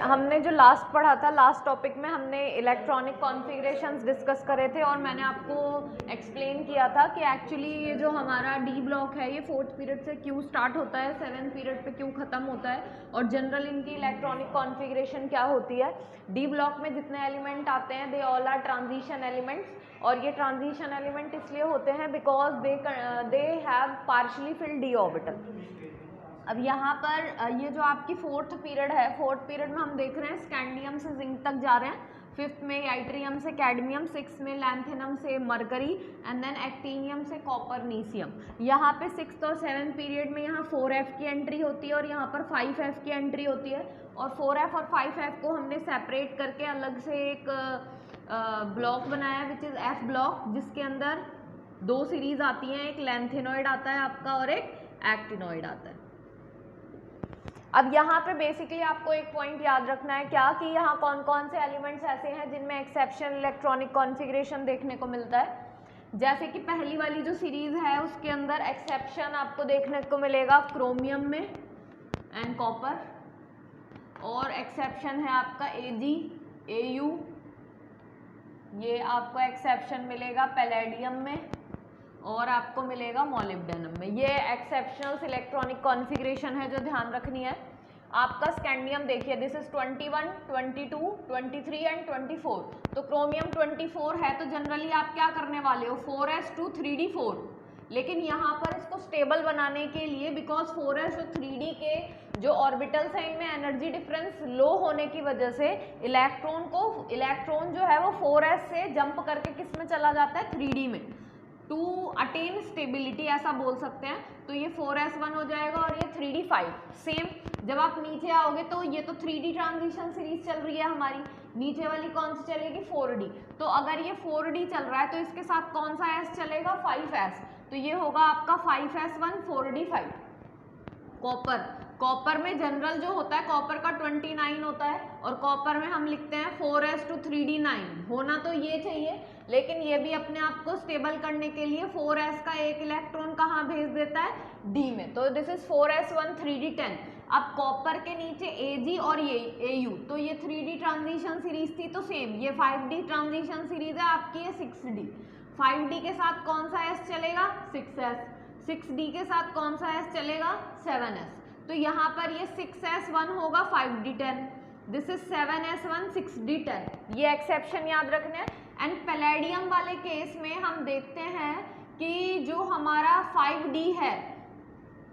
हमने जो लास्ट पढ़ा था, लास्ट टॉपिक में हमने इलेक्ट्रॉनिक कॉन्फ़िगरेशंस डिस्कस करे थे और मैंने आपको एक्सप्लेन किया था कि एक्चुअली ये जो हमारा डी ब्लॉक है ये 4th पीरियड से क्यों स्टार्ट होता है, 7th पीरियड पे क्यों ख़त्म होता है और जनरल इनकी इलेक्ट्रॉनिक कॉन्फ़िगरेशन क्या होती है। डी ब्लॉक में जितने एलिमेंट आते हैं they all are transition elements और ये ट्रांजिशन एलिमेंट इसलिए होते हैं because they have partially filled d orbital. अब यहाँ पर ये जो आपकी 4th पीरियड है, 4th पीरियड में हम देख रहे हैं स्कैंडियम से जिंक तक जा रहे हैं, 5th में याइट्रियम से कैडमियम, 6th में लैंथेनम से मरकरी एंड देन एक्टीनियम से कॉपरनीसियम। यहाँ पे 6th और 7th पीरियड में यहाँ 4f की एंट्री होती है और यहाँ पर 5f की एंट्री होती है और 4f और 5f को हमने सेपरेट करके अलग से एक ब्लॉक बनाया विच इज़ f ब्लॉक, जिसके अंदर दो सीरीज आती हैं, एक लैंथेनॉइड आता है आपका और एक एक्टिनॉइड आता है। अब यहाँ पे बेसिकली आपको एक पॉइंट याद रखना है क्या कि यहाँ कौन कौन से एलिमेंट्स ऐसे हैं जिनमें एक्सेप्शन इलेक्ट्रॉनिक कॉन्फ़िगरेशन देखने को मिलता है। जैसे कि पहली वाली जो सीरीज है उसके अंदर एक्सेप्शन आपको देखने को मिलेगा क्रोमियम में एंड कॉपर, और एक्सेप्शन है आपका Ag, Au, ये आपको एक्सेप्शन मिलेगा पैलेडियम में और आपको मिलेगा मॉलिब्डेनम में। ये एक्सेप्शनल इलेक्ट्रॉनिक कॉन्फ़िगरेशन है जो ध्यान रखनी है। आपका स्कैंडियम देखिए, दिस इज 21, 22, 23 एंड 24। तो क्रोमियम 24 है तो जनरली आप क्या करने वाले हो 4s2 3d4, लेकिन यहाँ पर इसको स्टेबल बनाने के लिए बिकॉज 4s और 3d के जो ऑर्बिटल्स हैं इनमें एनर्जी डिफरेंस लो होने की वजह से इलेक्ट्रॉन जो है वो 4s से जंप करके किस में चला जाता है 3d में, टू अटेन स्टेबिलिटी ऐसा बोल सकते हैं। तो ये 4s1 हो जाएगा और ये 3d5। सेम जब आप नीचे आओगे तो ये तो 3d ट्रांजिशन सीरीज चल रही है हमारी, नीचे वाली कौन सी चलेगी 4d। तो अगर ये 4d चल रहा है तो इसके साथ कौन सा s चलेगा 5s, तो ये होगा आपका 5s1 4d5। कॉपर में जनरल जो होता है कॉपर का 29 होता है और कॉपर में हम लिखते हैं 4s2 3d9, होना तो ये चाहिए लेकिन ये भी अपने आप को स्टेबल करने के लिए 4s का एक इलेक्ट्रॉन कहाँ भेज देता है d में, तो दिस इज 4s1 3d10। अब कॉपर के नीचे Ag और ये Au, तो ये 3d ट्रांजिशन सीरीज थी तो सेम ये 5d ट्रांजिशन सीरीज है आपकी, ये 6d। 5d के साथ कौन सा s चलेगा 6s, 6d के साथ कौन सा s चलेगा 7s, तो यहाँ पर ये 6s1 होगा 5d10, this is 7s1 6d10। ये एक्सेप्शन याद रखना है। एंड पैलेडियम वाले केस में हम देखते हैं कि जो हमारा 5d है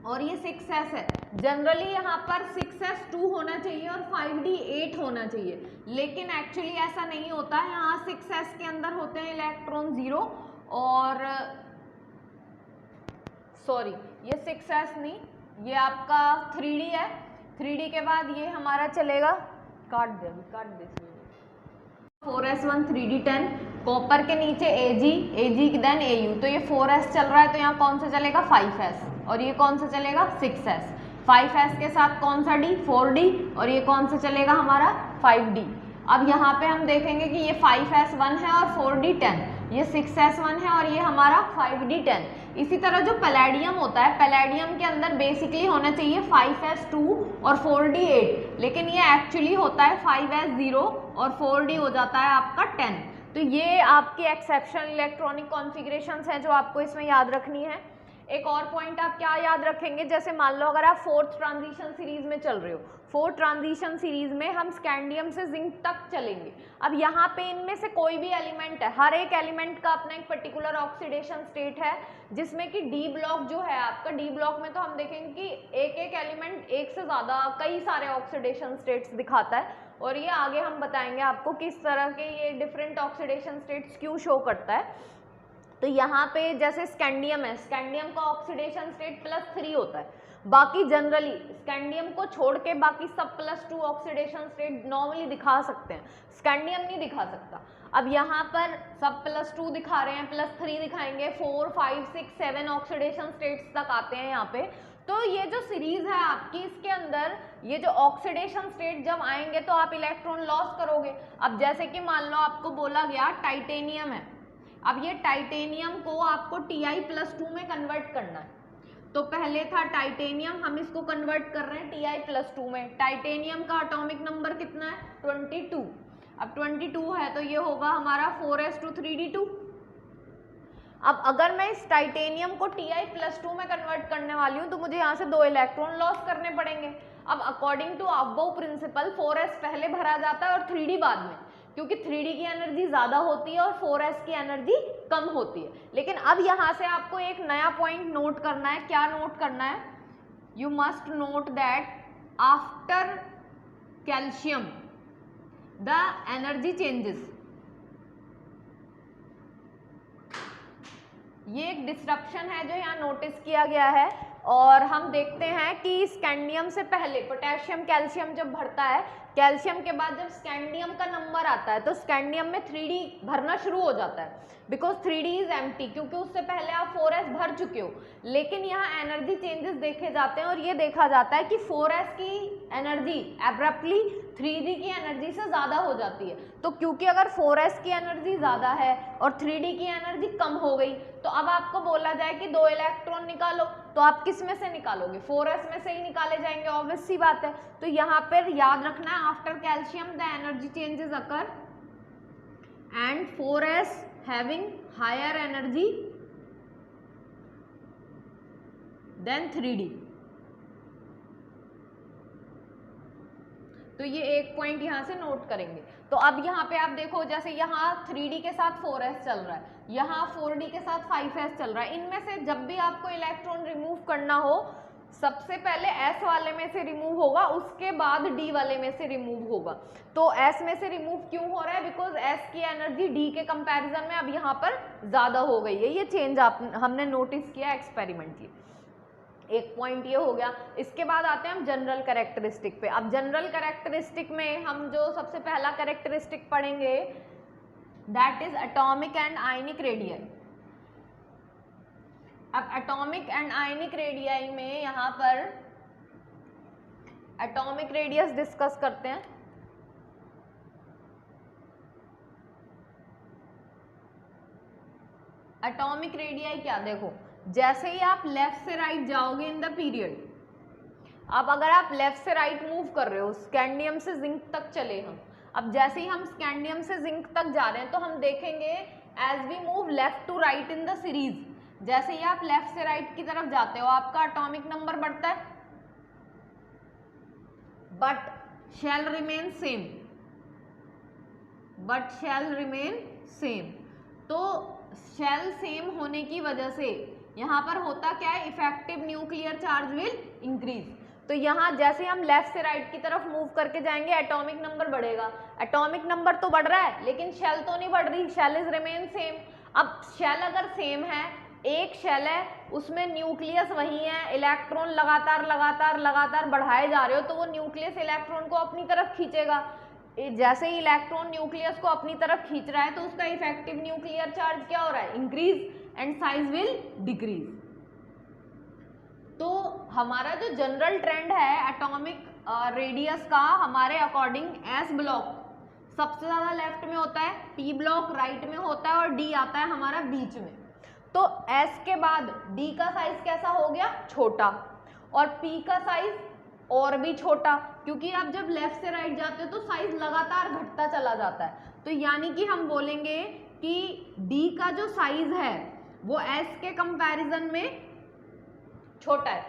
और ये 6s है, जनरली यहाँ पर 6s2 होना चाहिए और 5d 8 होना चाहिए, लेकिन एक्चुअली ऐसा नहीं होता है। यहाँ 6s के अंदर होते हैं इलेक्ट्रॉन 0 और सॉरी ये 6s नहीं, ये आपका 3d है, 3d के बाद ये हमारा चलेगा काट दे 4s1 3d10, कॉपर के नीचे Ag देन Au, तो ये 4s चल रहा है तो यहाँ कौन सा चलेगा 5s और ये कौन सा चलेगा 6s। 5s के साथ कौन सा d 4d और ये कौन सा चलेगा हमारा 5d। अब यहाँ पे हम देखेंगे कि ये 5s1 है और 4d 10, ये 6s1 है और ये हमारा 5d 10। इसी तरह जो पैलेडियम होता है, पैलेडियम के अंदर बेसिकली होना चाहिए 5s2 और 4d 8, लेकिन ये एक्चुअली होता है 5s0 और 4d हो जाता है आपका 10। तो ये आपकी एक्सेप्शनल इलेक्ट्रॉनिक कॉन्फ़िगरेशंस हैं जो आपको इसमें याद रखनी है। एक और पॉइंट आप क्या याद रखेंगे, जैसे मान लो अगर आप 4th ट्रांजिशन सीरीज में चल रहे हो, 4th ट्रांजिशन सीरीज में हम स्कैंडियम से जिंक तक चलेंगे। अब यहाँ पे इनमें से कोई भी एलिमेंट है, हर एक एलिमेंट का अपना एक पर्टिकुलर ऑक्सीडेशन स्टेट है, जिसमें कि डी ब्लॉक जो है आपका, डी ब्लॉक में तो हम देखेंगे कि एक एक एलिमेंट एक से ज़्यादा कई सारे ऑक्सीडेशन स्टेट्स दिखाता है और ये आगे हम बताएंगे आपको किस तरह के ये डिफरेंट ऑक्सीडेशन स्टेट्स क्यों शो करता है। तो यहाँ पे जैसे स्कैंडियम है, स्कैंडियम का ऑक्सीडेशन स्टेट +3 होता है, बाकी जनरली स्कैंडियम को छोड़ के बाकी सब +2 ऑक्सीडेशन स्टेट नॉर्मली दिखा सकते हैं, स्कैंडियम नहीं दिखा सकता। अब यहाँ पर सब +2 दिखा रहे हैं, +3 दिखाएंगे, 4 5 6 7 ऑक्सीडेशन स्टेट्स तक आते हैं यहाँ पे। तो ये जो सीरीज है आपकी, इसके अंदर ये जो ऑक्सीडेशन स्टेट जब आएंगे तो आप इलेक्ट्रॉन लॉस करोगे। अब जैसे कि मान लो आपको बोला गया टाइटेनियम है, अब ये टाइटेनियम को आपको Ti+2 में कन्वर्ट करना है। तो पहले था टाइटेनियम, हम इसको कन्वर्ट कर रहे हैं Ti+2 में। टाइटेनियम का एटॉमिक नंबर कितना है? 22। अब 22 है तो ये होगा हमारा 4s2 3d2। अब अगर मैं इस टाइटेनियम को Ti+2 में कन्वर्ट करने वाली हूँ तो मुझे यहाँ से 2 इलेक्ट्रॉन लॉस करने पड़ेंगे। अब according to above principal 4s पहले भरा जाता है और 3d बाद में, क्योंकि 3d की एनर्जी ज़्यादा होती है और 4s की एनर्जी कम होती है। लेकिन अब यहाँ से आपको एक नया पॉइंट नोट करना है। क्या नोट करना है? You must note that after calcium the energy changes. ये एक डिस्ट्रप्शन है जो यहाँ नोटिस किया गया है। और हम देखते हैं कि स्कैंडियम से पहले पोटेशियम कैल्शियम जब भरता है, कैल्शियम के बाद जब स्कैंडियम का नंबर आता है तो स्कैंडियम में 3d भरना शुरू हो जाता है, बिकॉज 3d इज एम्प्टी, क्योंकि उससे पहले आप 4s भर चुके हो। लेकिन यहाँ एनर्जी चेंजेस देखे जाते हैं और ये देखा जाता है कि 4s की एनर्जी एब्रप्टली 3d की एनर्जी से ज़्यादा हो जाती है। तो क्योंकि अगर 4s की एनर्जी ज़्यादा है और 3d की एनर्जी कम हो गई, तो अब आपको बोला जाए कि 2 इलेक्ट्रॉन निकालो, तो आप किस में से निकालोगे? 4s में से ही निकाले जाएंगे, ऑब्वियस सी बात है। तो यहाँ पर याद रखना है after calcium the energy changes occur and 4s having higher energy than 3d। तो ये एक पॉइंट यहाँ से नोट करेंगे। तो अब यहाँ पे आप देखो, जैसे यहाँ 3d के साथ 4s चल रहा है, यहाँ 4d के साथ 5s चल रहा है। इनमें से जब भी आपको इलेक्ट्रॉन रिमूव करना हो, सबसे पहले s वाले में से रिमूव होगा, उसके बाद d वाले में से रिमूव होगा। तो s में से रिमूव क्यों हो रहा है? बिकॉज s की एनर्जी d के कंपैरिजन में अब यहाँ पर ज़्यादा हो गई है। ये चेंज हमने नोटिस किया एक्सपेरिमेंटली। एक पॉइंट ये हो गया। इसके बाद आते हैं हम जनरल कैरेक्टरिस्टिक पे। अब जनरल कैरेक्टरिस्टिक में हम जो सबसे पहला कैरेक्टरिस्टिक पढ़ेंगे that is atomic and ionic radius. अब एटॉमिक एंड आयनिक रेडियस में यहाँ पर एटॉमिक रेडियस डिस्कस करते हैं। एटॉमिक रेडियस क्या, देखो जैसे ही आप लेफ्ट से राइट जाओगे इन द पीरियड, अब अगर आप लेफ्ट से राइट मूव कर रहे हो, स्कैंडियम से जिंक तक चले हम, अब जैसे ही हम स्कैंडियम से जिंक तक जा रहे हैं तो हम देखेंगे as we move left to right in the series, जैसे ही आप लेफ्ट से राइट की तरफ जाते हो आपका एटॉमिक नंबर बढ़ता है, but shell remain same, but shell remain same. तो शैल सेम होने की वजह से यहाँ पर होता क्या है, effective nuclear charge will increase. तो यहाँ जैसे हम लेफ्ट से राइट की तरफ मूव करके जाएंगे एटॉमिक नंबर बढ़ेगा। एटॉमिक नंबर तो बढ़ रहा है लेकिन शेल तो नहीं बढ़ रही, शेल इज रिमेन सेम। अब शेल अगर सेम है, एक शेल है उसमें न्यूक्लियस वही है, इलेक्ट्रॉन लगातार लगातार लगातार बढ़ाए जा रहे हो तो वो न्यूक्लियस इलेक्ट्रॉन को अपनी तरफ खींचेगा। जैसे ही इलेक्ट्रॉन न्यूक्लियस को अपनी तरफ खींच रहा है तो उसका इफेक्टिव न्यूक्लियर चार्ज क्या हो रहा है, increase, and size will decrease. तो हमारा जो जनरल ट्रेंड है एटॉमिक रेडियस का, हमारे अकॉर्डिंग एस ब्लॉक सबसे ज्यादा लेफ्ट में होता है, पी ब्लॉक राइट में होता है और डी आता है हमारा बीच में। तो एस के बाद डी का साइज कैसा हो गया, छोटा, और पी का साइज और भी छोटा, क्योंकि आप जब लेफ्ट से राइट जाते हो तो साइज लगातार घटता चला जाता है। तो यानी कि हम बोलेंगे कि डी का जो साइज है वो एस के कंपैरिजन में छोटा है,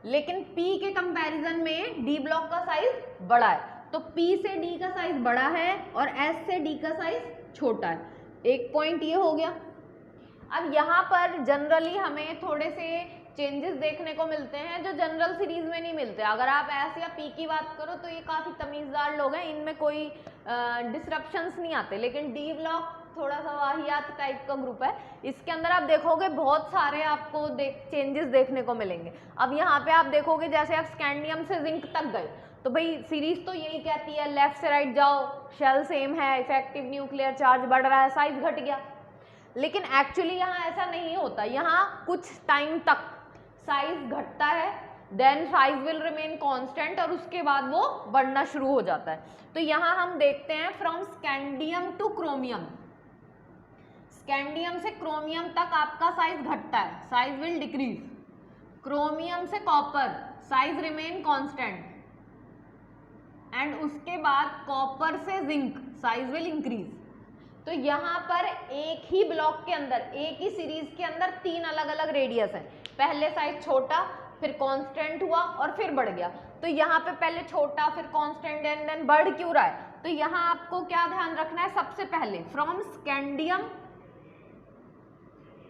लेकिन पी के कंपैरिजन में डी ब्लॉक का साइज बड़ा है। तो पी से डी का साइज बड़ा है और एस से डी का साइज छोटा है। एक पॉइंट ये हो गया। अब यहाँ पर जनरली हमें थोड़े से चेंजेस देखने को मिलते हैं जो जनरल सीरीज में नहीं मिलते। अगर आप एस या पी की बात करो तो ये काफ़ी तमीज़दार लोग हैं, इनमें कोई डिसरप्शंस नहीं आते, लेकिन डी ब्लॉक थोड़ा सा वाहियात टाइप का ग्रुप है। इसके अंदर आप देखोगे बहुत सारे आपको चेंजेस देखने को मिलेंगे। अब यहाँ पे आप देखोगे जैसे आप स्कैंडियम से जिंक तक गए तो भाई सीरीज तो यही कहती है लेफ्ट से राइट जाओ, शेल सेम है, इफेक्टिव न्यूक्लियर चार्ज बढ़ रहा है, साइज घट गया। लेकिन एक्चुअली यहाँ ऐसा नहीं होता, यहाँ कुछ टाइम तक साइज घटता है, then size will remain constant और उसके बाद वो बढ़ना शुरू हो जाता है। तो यहाँ हम देखते हैं from scandium two chromium, scandium से क्रोमियम तक आपका साइज घटता है, साइज विल डिक्रीज। क्रोमियम से copper size remain constant, and उसके बाद कॉपर से जिंक साइज विल इंक्रीज। तो यहाँ पर एक ही ब्लॉक के अंदर, एक ही सीरीज के अंदर 3 अलग अलग रेडियस है। पहले साइज छोटा, फिर कांस्टेंट हुआ और फिर बढ़ गया। तो यहाँ पे पहले छोटा, फिर कांस्टेंट, एंड देन बढ़ क्यों रहा है? तो यहाँ आपको क्या ध्यान रखना है? सबसे पहले फ्रॉम स्कैंडियम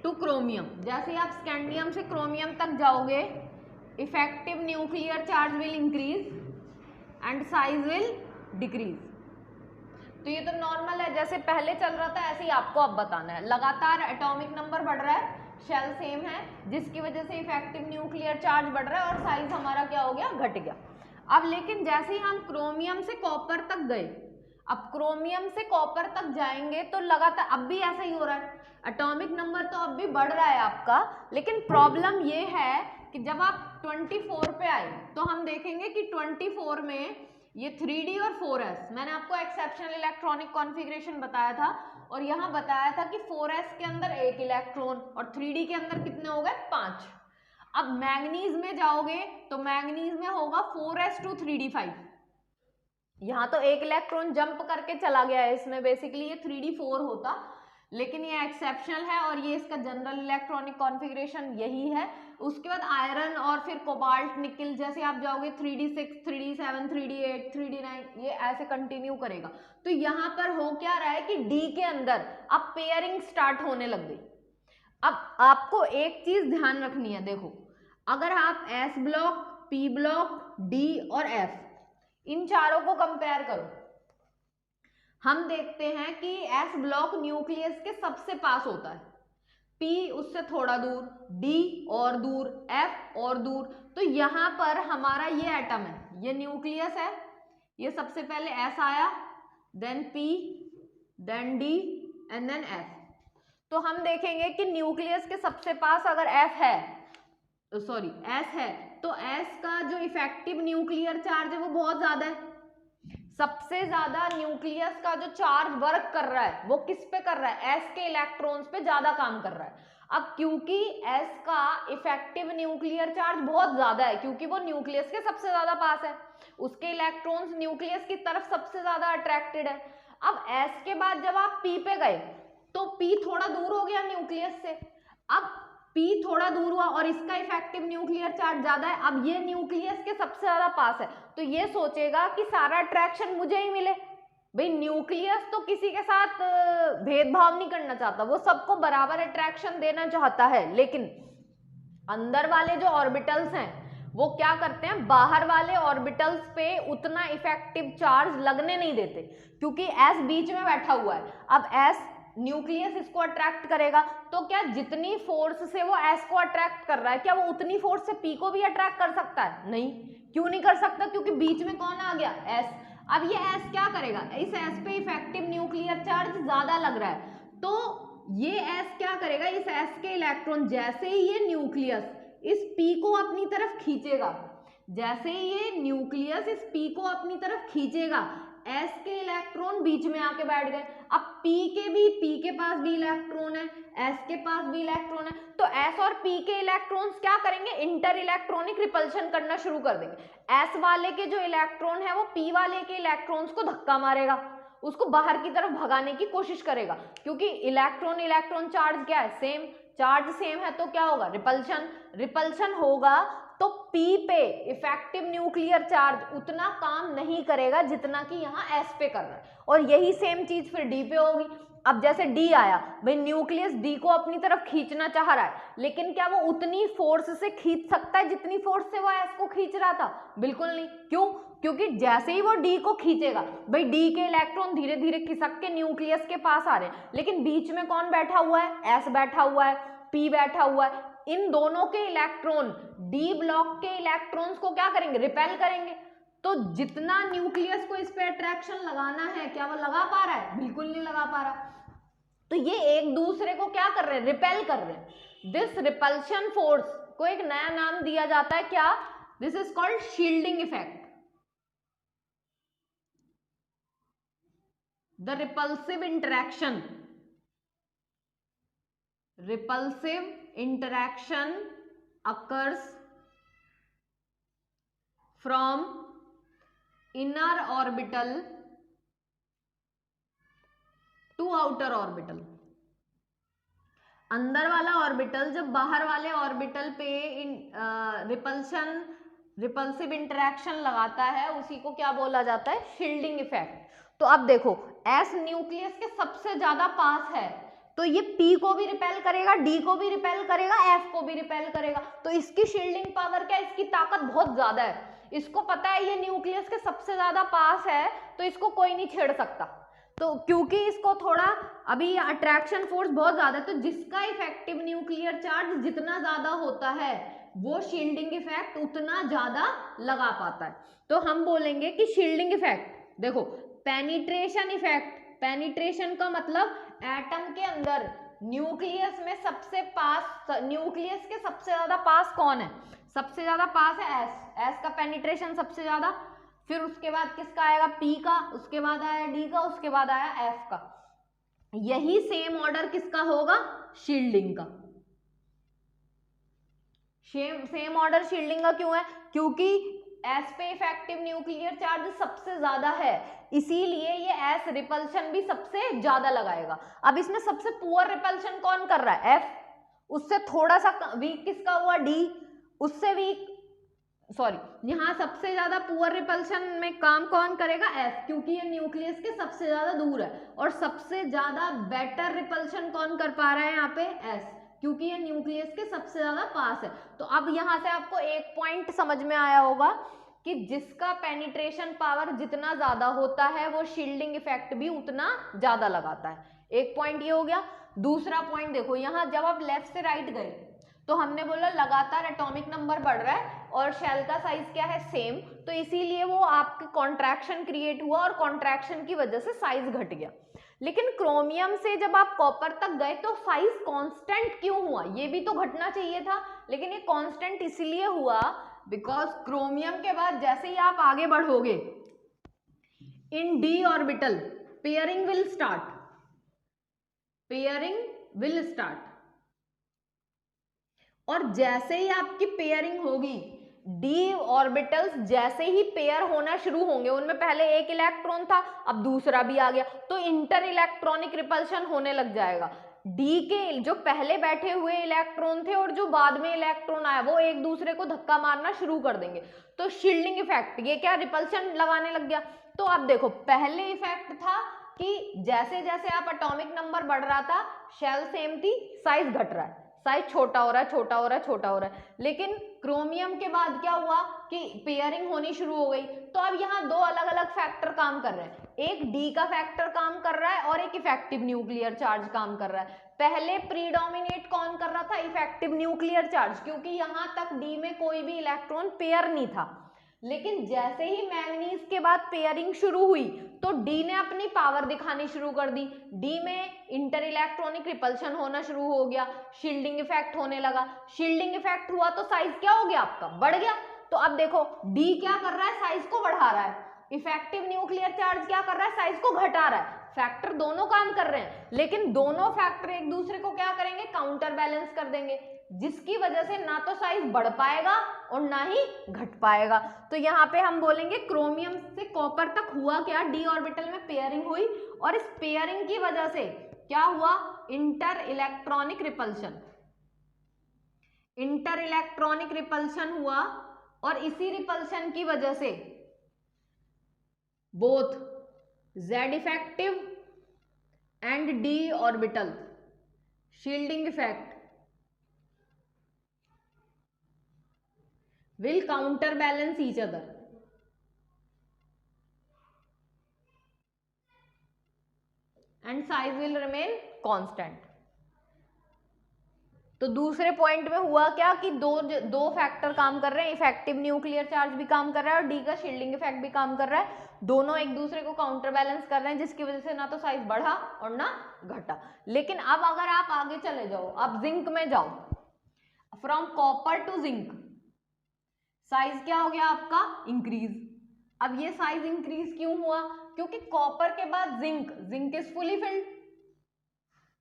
टू क्रोमियम, जैसे आप स्कैंडियम से क्रोमियम तक जाओगे, effective nuclear charge will increase and size will decrease. तो ये तो नॉर्मल है, जैसे पहले चल रहा था ऐसे ही आपको अब बताना है। लगातार एटॉमिक नंबर बढ़ रहा है, शेल सेम है, जिसकी वजह से इफेक्टिव न्यूक्लियर चार्ज बढ़ रहा है और साइज हमारा क्या हो गया? घट गया। अब लेकिन जैसे ही हम क्रोमियम से कॉपर तक गए, अब क्रोमियम से कॉपर तक जाएंगे तो लगातार अब भी ऐसा ही हो रहा है, एटॉमिक नंबर तो अब भी बढ़ रहा है आपका। लेकिन प्रॉब्लम ये है कि जब आप 24 पे आए तो हम देखेंगे कि 24 में ये 3D और 4s, मैंने आपको एक्सेप्शनल इलेक्ट्रॉनिक कॉन्फ़िगरेशन बताया था और यहाँ बताया था कि 4s के अंदर 1 इलेक्ट्रॉन और 3D के अंदर कितने हो गए? 5। अब मैंगनीज में जाओगे तो मैंगनीज में होगा 4s टू 3d5। यहाँ तो 1 इलेक्ट्रॉन जंप करके चला गया है इसमें, बेसिकली ये 3d4 होता, लेकिन ये एक्सेप्शनल है और ये इसका जनरल इलेक्ट्रॉनिक कॉन्फ़िगरेशन यही है। उसके बाद आयरन और फिर कोबाल्ट, निकल, जैसे आप जाओगे 3d6, 3d7, 3d8, 3d9, ये ऐसे कंटिन्यू करेगा। तो यहाँ पर हो क्या रहा है कि डी के अंदर अब पेयरिंग स्टार्ट होने लग गई। अब आपको एक चीज ध्यान रखनी है, देखो अगर आप S block, P block, D और एफ, इन चारों को कंपेयर करो, हम देखते हैं कि एस ब्लॉक न्यूक्लियस के सबसे पास होता है, पी उससे थोड़ा दूर, डी और दूर, एफ और दूर। तो यहाँ पर हमारा ये एटम है, ये न्यूक्लियस है, ये सबसे पहले एस आया, then p, then d and then f. तो हम देखेंगे कि न्यूक्लियस के सबसे पास अगर एफ है, सॉरी एस है, तो एस का जो इफेक्टिव न्यूक्लियर चार्ज है वो बहुत ज्यादा है। सबसे ज्यादा न्यूक्लियस का जो चार्ज वर्क कर रहा है वो किस पे कर रहा है? एस के इलेक्ट्रॉन्स पे ज्यादा काम कर रहा है। अब क्योंकि एस का इफेक्टिव न्यूक्लियर चार्ज बहुत ज्यादा है, क्योंकि वो न्यूक्लियस के सबसे ज्यादा पास है, उसके इलेक्ट्रॉन्स न्यूक्लियस की तरफ सबसे ज्यादा अट्रैक्टेड है। अब एस के बाद जब आप पी पे गए तो पी थोड़ा दूर हो गया न्यूक्लियस से, अब P थोड़ा दूर हुआ और इसका इफेक्टिव न्यूक्लियर चार्ज ज्यादा है, अब ये न्यूक्लियस के सबसे ज्यादा पास है, तो ये सोचेगा कि सारा अट्रैक्शन मुझे ही मिले। भाई न्यूक्लियस तो किसी के साथ भेदभाव नहीं करना चाहता, वो सबको बराबर अट्रैक्शन देना चाहता है, लेकिन अंदर वाले जो ऑर्बिटल्स हैं वो क्या करते हैं? बाहर वाले ऑर्बिटल्स पे उतना इफेक्टिव चार्ज लगने नहीं देते, क्योंकि एस बीच में बैठा हुआ है। अब एस न्यूक्लियस इसको अट्रैक्ट करेगा, तो क्या जितनी फोर्स से वो एस को अट्रैक्ट कर रहा है, क्या वो उतनी फोर्स से पी को भी अट्रैक्ट कर सकता है? नहीं। क्यों नहीं कर सकता? क्योंकि बीच में कौन आ गया? एस। अब ये एस क्या करेगा? इस एस पे इफेक्टिव न्यूक्लियर चार्ज ज्यादा लग रहा है, तो ये एस क्या करेगा? इस एस के इलेक्ट्रॉन, जैसे ही ये न्यूक्लियस इस पी को अपनी तरफ खींचेगा, जैसे ही ये न्यूक्लियस इस पी को अपनी तरफ खींचेगा, एस के इलेक्ट्रॉन बीच में आके बैठ गए। अब पी के पास भी इलेक्ट्रॉन है, एस के पास भी इलेक्ट्रॉन है, तो एस और पी के इलेक्ट्रॉन्स क्या करेंगे? इंटर इलेक्ट्रॉनिक रिपल्शन करना शुरू कर देंगे। एस वाले के जो इलेक्ट्रॉन है वो पी वाले के इलेक्ट्रॉन्स को धक्का मारेगा, उसको बाहर की तरफ भगाने की कोशिश करेगा, क्योंकि इलेक्ट्रॉन इलेक्ट्रॉन चार्ज क्या है? सेम। चार्ज सेम है तो क्या होगा? रिपल्शन। रिपल्शन होगा तो P पे इफेक्टिव न्यूक्लियर चार्ज उतना काम नहीं करेगा जितना कि यहाँ S पे कर रहा है, और यही सेम चीज फिर D पे होगी। अब जैसे D आया, भाई न्यूक्लियस D को अपनी तरफ खींचना चाह रहा है, लेकिन क्या वो उतनी फोर्स से खींच सकता है जितनी फोर्स से वो S को खींच रहा था? बिल्कुल नहीं। क्यों? क्योंकि जैसे ही वो D को खींचेगा, भाई D के इलेक्ट्रॉन धीरे धीरे खिसक के न्यूक्लियस के पास आ रहे हैं, लेकिन बीच में कौन बैठा हुआ है? S बैठा हुआ है, P बैठा हुआ है। इन दोनों के इलेक्ट्रॉन डी ब्लॉक के इलेक्ट्रॉन्स को क्या करेंगे? रिपेल करेंगे। तो जितना न्यूक्लियस को इस पे अट्रैक्शन लगाना है, क्या वो लगा पा रहा है? बिल्कुल नहीं लगा पा रहा। तो ये एक दूसरे को क्या कर रहे हैं? रिपेल कर रहे हैं। दिस रिपल्शन फोर्स को एक नया नाम दिया जाता है, क्या? This is called shielding effect. The repulsive interaction repulsive interaction occurs from inner orbital to outer orbital। अंदर वाला ऑर्बिटल जब बाहर वाले ऑर्बिटल पे रिपल्सिव इंटरेक्शन लगाता है, उसी को क्या बोला जाता है? Shielding effect. तो अब देखो, एस न्यूक्लियस के सबसे ज्यादा पास है, तो ये पी को भी रिपेल करेगा, डी को भी रिपेल करेगा, एफ को भी रिपेल करेगा। तो इसकी शील्डिंग पावर क्या है? इसकी ताकत बहुत ज्यादा है। इसको पता है ये न्यूक्लियस के सबसे ज्यादा पास है, तो इसको कोई नहीं छेड़ सकता। तो क्योंकि इसको थोड़ा अभी अट्रैक्शन फोर्स बहुत ज्यादा है, तो जिसका इफेक्टिव न्यूक्लियर चार्ज जितना ज्यादा होता है वो शील्डिंग इफेक्ट उतना ज्यादा लगा पाता है। तो हम बोलेंगे कि शील्डिंग इफेक्ट, देखो पेनिट्रेशन इफेक्ट, पेनिट्रेशन का मतलब एटम के अंदर न्यूक्लियस में सबसे पास, न्यूक्लियस के सबसे ज्यादा पास कौन है? सबसे ज्यादा पास है एस, एस का पेनिट्रेशन सबसे ज्यादा। फिर उसके बाद किसका आएगा? पी का, उसके बाद आया डी का, उसके बाद आया एफ का। यही सेम ऑर्डर किसका होगा? शील्डिंग का। सेम ऑर्डर शील्डिंग का क्यों है? क्योंकि एस पे इफेक्टिव न्यूक्लियर चार्ज सबसे ज्यादा है, इसीलिए ये एस रिपल्शन भी सबसे ज्यादा लगाएगा। अब इसमें सबसे पुअर रिपल्शन कौन कर रहा है? एफ। उससे थोड़ा सा वीक किसका हुआ? डी। उससे वीक, सॉरी, यहाँ सबसे ज्यादा पुअर रिपल्शन में काम कौन करेगा? एफ, क्योंकि ये न्यूक्लियस के सबसे ज्यादा दूर है। और सबसे ज्यादा बेटर रिपल्शन कौन कर पा रहा है यहाँ पे? एस, क्योंकि ये न्यूक्लियस के सबसे ज्यादा पास है। तो अब यहाँ से आपको एक पॉइंट समझ में आया होगा कि जिसका पेनिट्रेशन पावर जितना ज्यादा होता है वो शील्डिंग इफेक्ट भी उतना ज्यादा लगाता है। एक पॉइंट ये हो गया। दूसरा पॉइंट देखो, यहाँ जब आप लेफ्ट से राइट गए तो हमने बोला लगातार एटॉमिक नंबर बढ़ रहा है और शेल का साइज क्या है? सेम, तो इसीलिए वो आपके कॉन्ट्रैक्शन क्रिएट हुआ और कॉन्ट्रैक्शन की वजह से साइज घट गया। लेकिन क्रोमियम से जब आप कॉपर तक गए तो साइज कांस्टेंट क्यों हुआ? ये भी तो घटना चाहिए था, लेकिन ये कांस्टेंट इसलिए हुआ बिकॉज क्रोमियम के बाद जैसे ही आप आगे बढ़ोगे in d orbital pairing will start, pairing will start. और जैसे ही आपकी पेयरिंग होगी, डी ऑर्बिटल्स जैसे ही पेयर होना शुरू होंगे, उनमें पहले एक इलेक्ट्रॉन था, अब दूसरा भी आ गया, तो इंटर इलेक्ट्रॉनिक रिपल्शन होने लग जाएगा। डी के जो पहले बैठे हुए इलेक्ट्रॉन थे और जो बाद में इलेक्ट्रॉन आया, वो एक दूसरे को धक्का मारना शुरू कर देंगे। तो शील्डिंग इफेक्ट, ये क्या? रिपल्शन लगाने लग गया। तो अब देखो, पहले इफेक्ट था कि जैसे जैसे आप एटॉमिक नंबर बढ़ रहा था, शेल सेम थी, साइज घट रहा है, साइज छोटा हो रहा है, छोटा हो रहा है, छोटा हो रहा है। लेकिन क्रोमियम के बाद क्या हुआ कि पेयरिंग होनी शुरू हो गई। तो अब यहाँ दो अलग अलग फैक्टर काम कर रहे हैं, एक डी का फैक्टर काम कर रहा है और एक इफेक्टिव न्यूक्लियर चार्ज काम कर रहा है। पहले प्रीडोमिनेट कौन कर रहा था? इफेक्टिव न्यूक्लियर चार्ज, क्योंकि यहाँ तक डी में कोई भी इलेक्ट्रॉन पेयर नहीं था। लेकिन जैसे ही मैंगनीज के बाद पेयरिंग शुरू हुई तो डी ने अपनी पावर दिखानी शुरू कर दी, डी में इंटर इलेक्ट्रॉनिक रिपल्शन होना शुरू हो गया, शील्डिंग इफेक्ट होने लगा। शील्डिंग इफेक्ट हुआ तो साइज क्या हो गया? आपका बढ़ गया। तो अब देखो, डी क्या कर रहा है? साइज को बढ़ा रहा है। इफेक्टिव न्यूक्लियर चार्ज क्या कर रहा है? साइज को घटा रहा है। फैक्टर दोनों काम कर रहे हैं, लेकिन दोनों फैक्टर एक दूसरे को क्या करेंगे? काउंटर बैलेंस कर देंगे, जिसकी वजह से ना तो साइज बढ़ पाएगा और ना ही घट पाएगा। तो यहाँ पे हम बोलेंगे क्रोमियम से कॉपर तक हुआ क्या? डी ऑर्बिटल में पेयरिंग हुई और इस पेयरिंग की वजह से क्या हुआ? Inter electronic repulsion, inter electronic repulsion हुआ। और इसी रिपल्शन की वजह से both Z effective and D orbital shielding effect will counterbalance each other and size will remain constant। तो दूसरे पॉइंट में हुआ क्या कि दो फैक्टर काम कर रहे हैं, इफेक्टिव न्यूक्लियर चार्ज भी काम कर रहा है और डी का शील्डिंग इफेक्ट भी काम कर रहा है। दोनों एक दूसरे को काउंटर बैलेंस कर रहे हैं, जिसकी वजह से ना तो साइज बढ़ा और ना घटा। लेकिन अब अगर आप आगे चले जाओ, अब जिंक में जाओ, from copper two zinc, size क्या हो गया आपका? इंक्रीज। अब ये साइज इंक्रीज क्यों हुआ? क्योंकि कॉपर के बाद zinc, zinc is fully filled,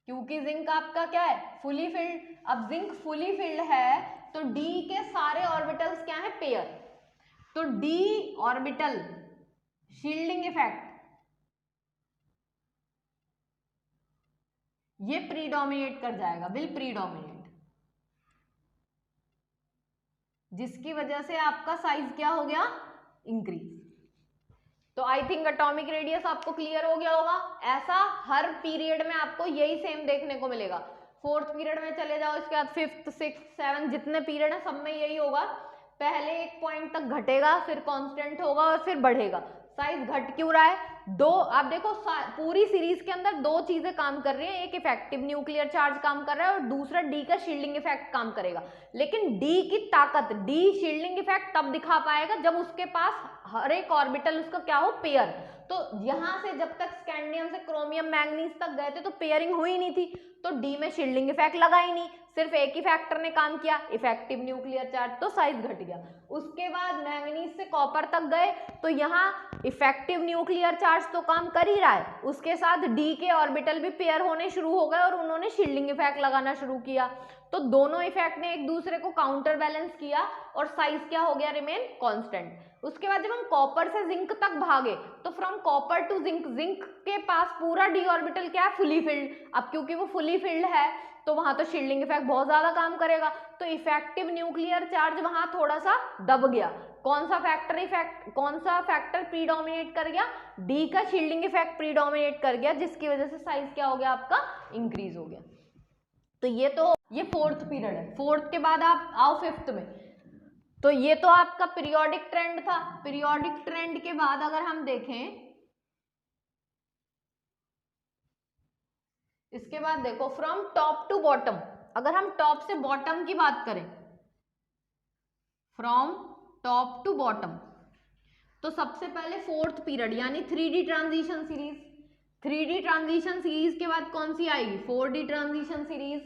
क्योंकि जिंक आपका क्या है, फुली फिल्ड। अब जिंक फुली फिल्ड है तो डी के सारे ऑर्बिटल्स क्या है, पेयर। तो डी ऑर्बिटल शील्डिंग इफेक्ट ये प्रीडोमिनेट कर जाएगा, विल प्रीडोमिनेट, जिसकी वजह से आपका साइज क्या हो गया, इंक्रीज। तो आई थिंक एटॉमिक रेडियस आपको क्लियर हो गया होगा। ऐसा हर पीरियड में आपको यही सेम देखने को मिलेगा। फोर्थ पीरियड में चले जाओ, इसके बाद फिफ्थ, सिक्स्थ, सेवन, जितने पीरियड है सब में यही होगा। पहले एक पॉइंट तक घटेगा, फिर कांस्टेंट होगा और फिर बढ़ेगा। साइज घट क्यों रहा है, दो, आप देखो पूरी सीरीज के अंदर दो चीजें काम कर रही हैं, एक इफेक्टिव न्यूक्लियर चार्ज काम कर रहा है और दूसरा डी का शील्डिंग इफेक्ट काम करेगा। लेकिन डी की ताकत, डी शील्डिंग इफेक्ट तब दिखा पाएगा जब उसके पास हर एक ऑर्बिटल उसका क्या हो, पेयर। तो यहां से जब तक स्कैंडियम से क्रोमियम मैंगनीज तक गए थे तो पेयरिंग हुई नहीं थी, तो डी में शील्डिंग इफेक्ट लगा ही नहीं, सिर्फ एक ही फैक्टर ने काम किया, इफेक्टिव न्यूक्लियर चार्ज, तो साइज घट गया। उसके बाद मैंगनीज से कॉपर तक गए तो यहाँ इफेक्टिव न्यूक्लियर चार्ज तो काम कर ही रहा है, उसके साथ डी के ऑर्बिटल भी पेयर होने शुरू हो गए और उन्होंने शील्डिंग इफेक्ट लगाना शुरू किया। तो दोनों इफेक्ट ने एक दूसरे को काउंटर बैलेंस किया और साइज क्या हो गया, रिमेन कांस्टेंट। उसके बाद जब हम कॉपर से जिंक तक भागे तो from copper two zinc, zinc के पास पूरा डी ऑर्बिटल क्या है, फुली फिल्ड। अब क्योंकि वो फुली फिल्ड है तो वहां तो शील्डिंग इफेक्ट बहुत ज्यादा काम करेगा, तो इफेक्टिव न्यूक्लियर चार्ज वहां थोड़ा सा दब गया। कौन सा फैक्टर प्रीडोमिनेट कर गया, डी का शील्डिंग इफेक्ट प्रीडोमिनेट कर गया, जिसकी वजह से साइज क्या हो गया आपका, इंक्रीज हो गया। तो ये फोर्थ पीरियड है। फोर्थ के बाद आप आओ फिफ्थ में, तो ये तो आपका पीरियोडिक ट्रेंड था। पीरियोडिक ट्रेंड के बाद अगर हम देखें, इसके बाद देखो फ्रॉम टॉप टू बॉटम, अगर हम टॉप से बॉटम की बात करें, फ्रॉम टॉप टू बॉटम, तो सबसे पहले फोर्थ पीरियड यानी 3D transition series. 3D transition series के बाद कौन सी आएगी, 4D ट्रांजिशन सीरीज,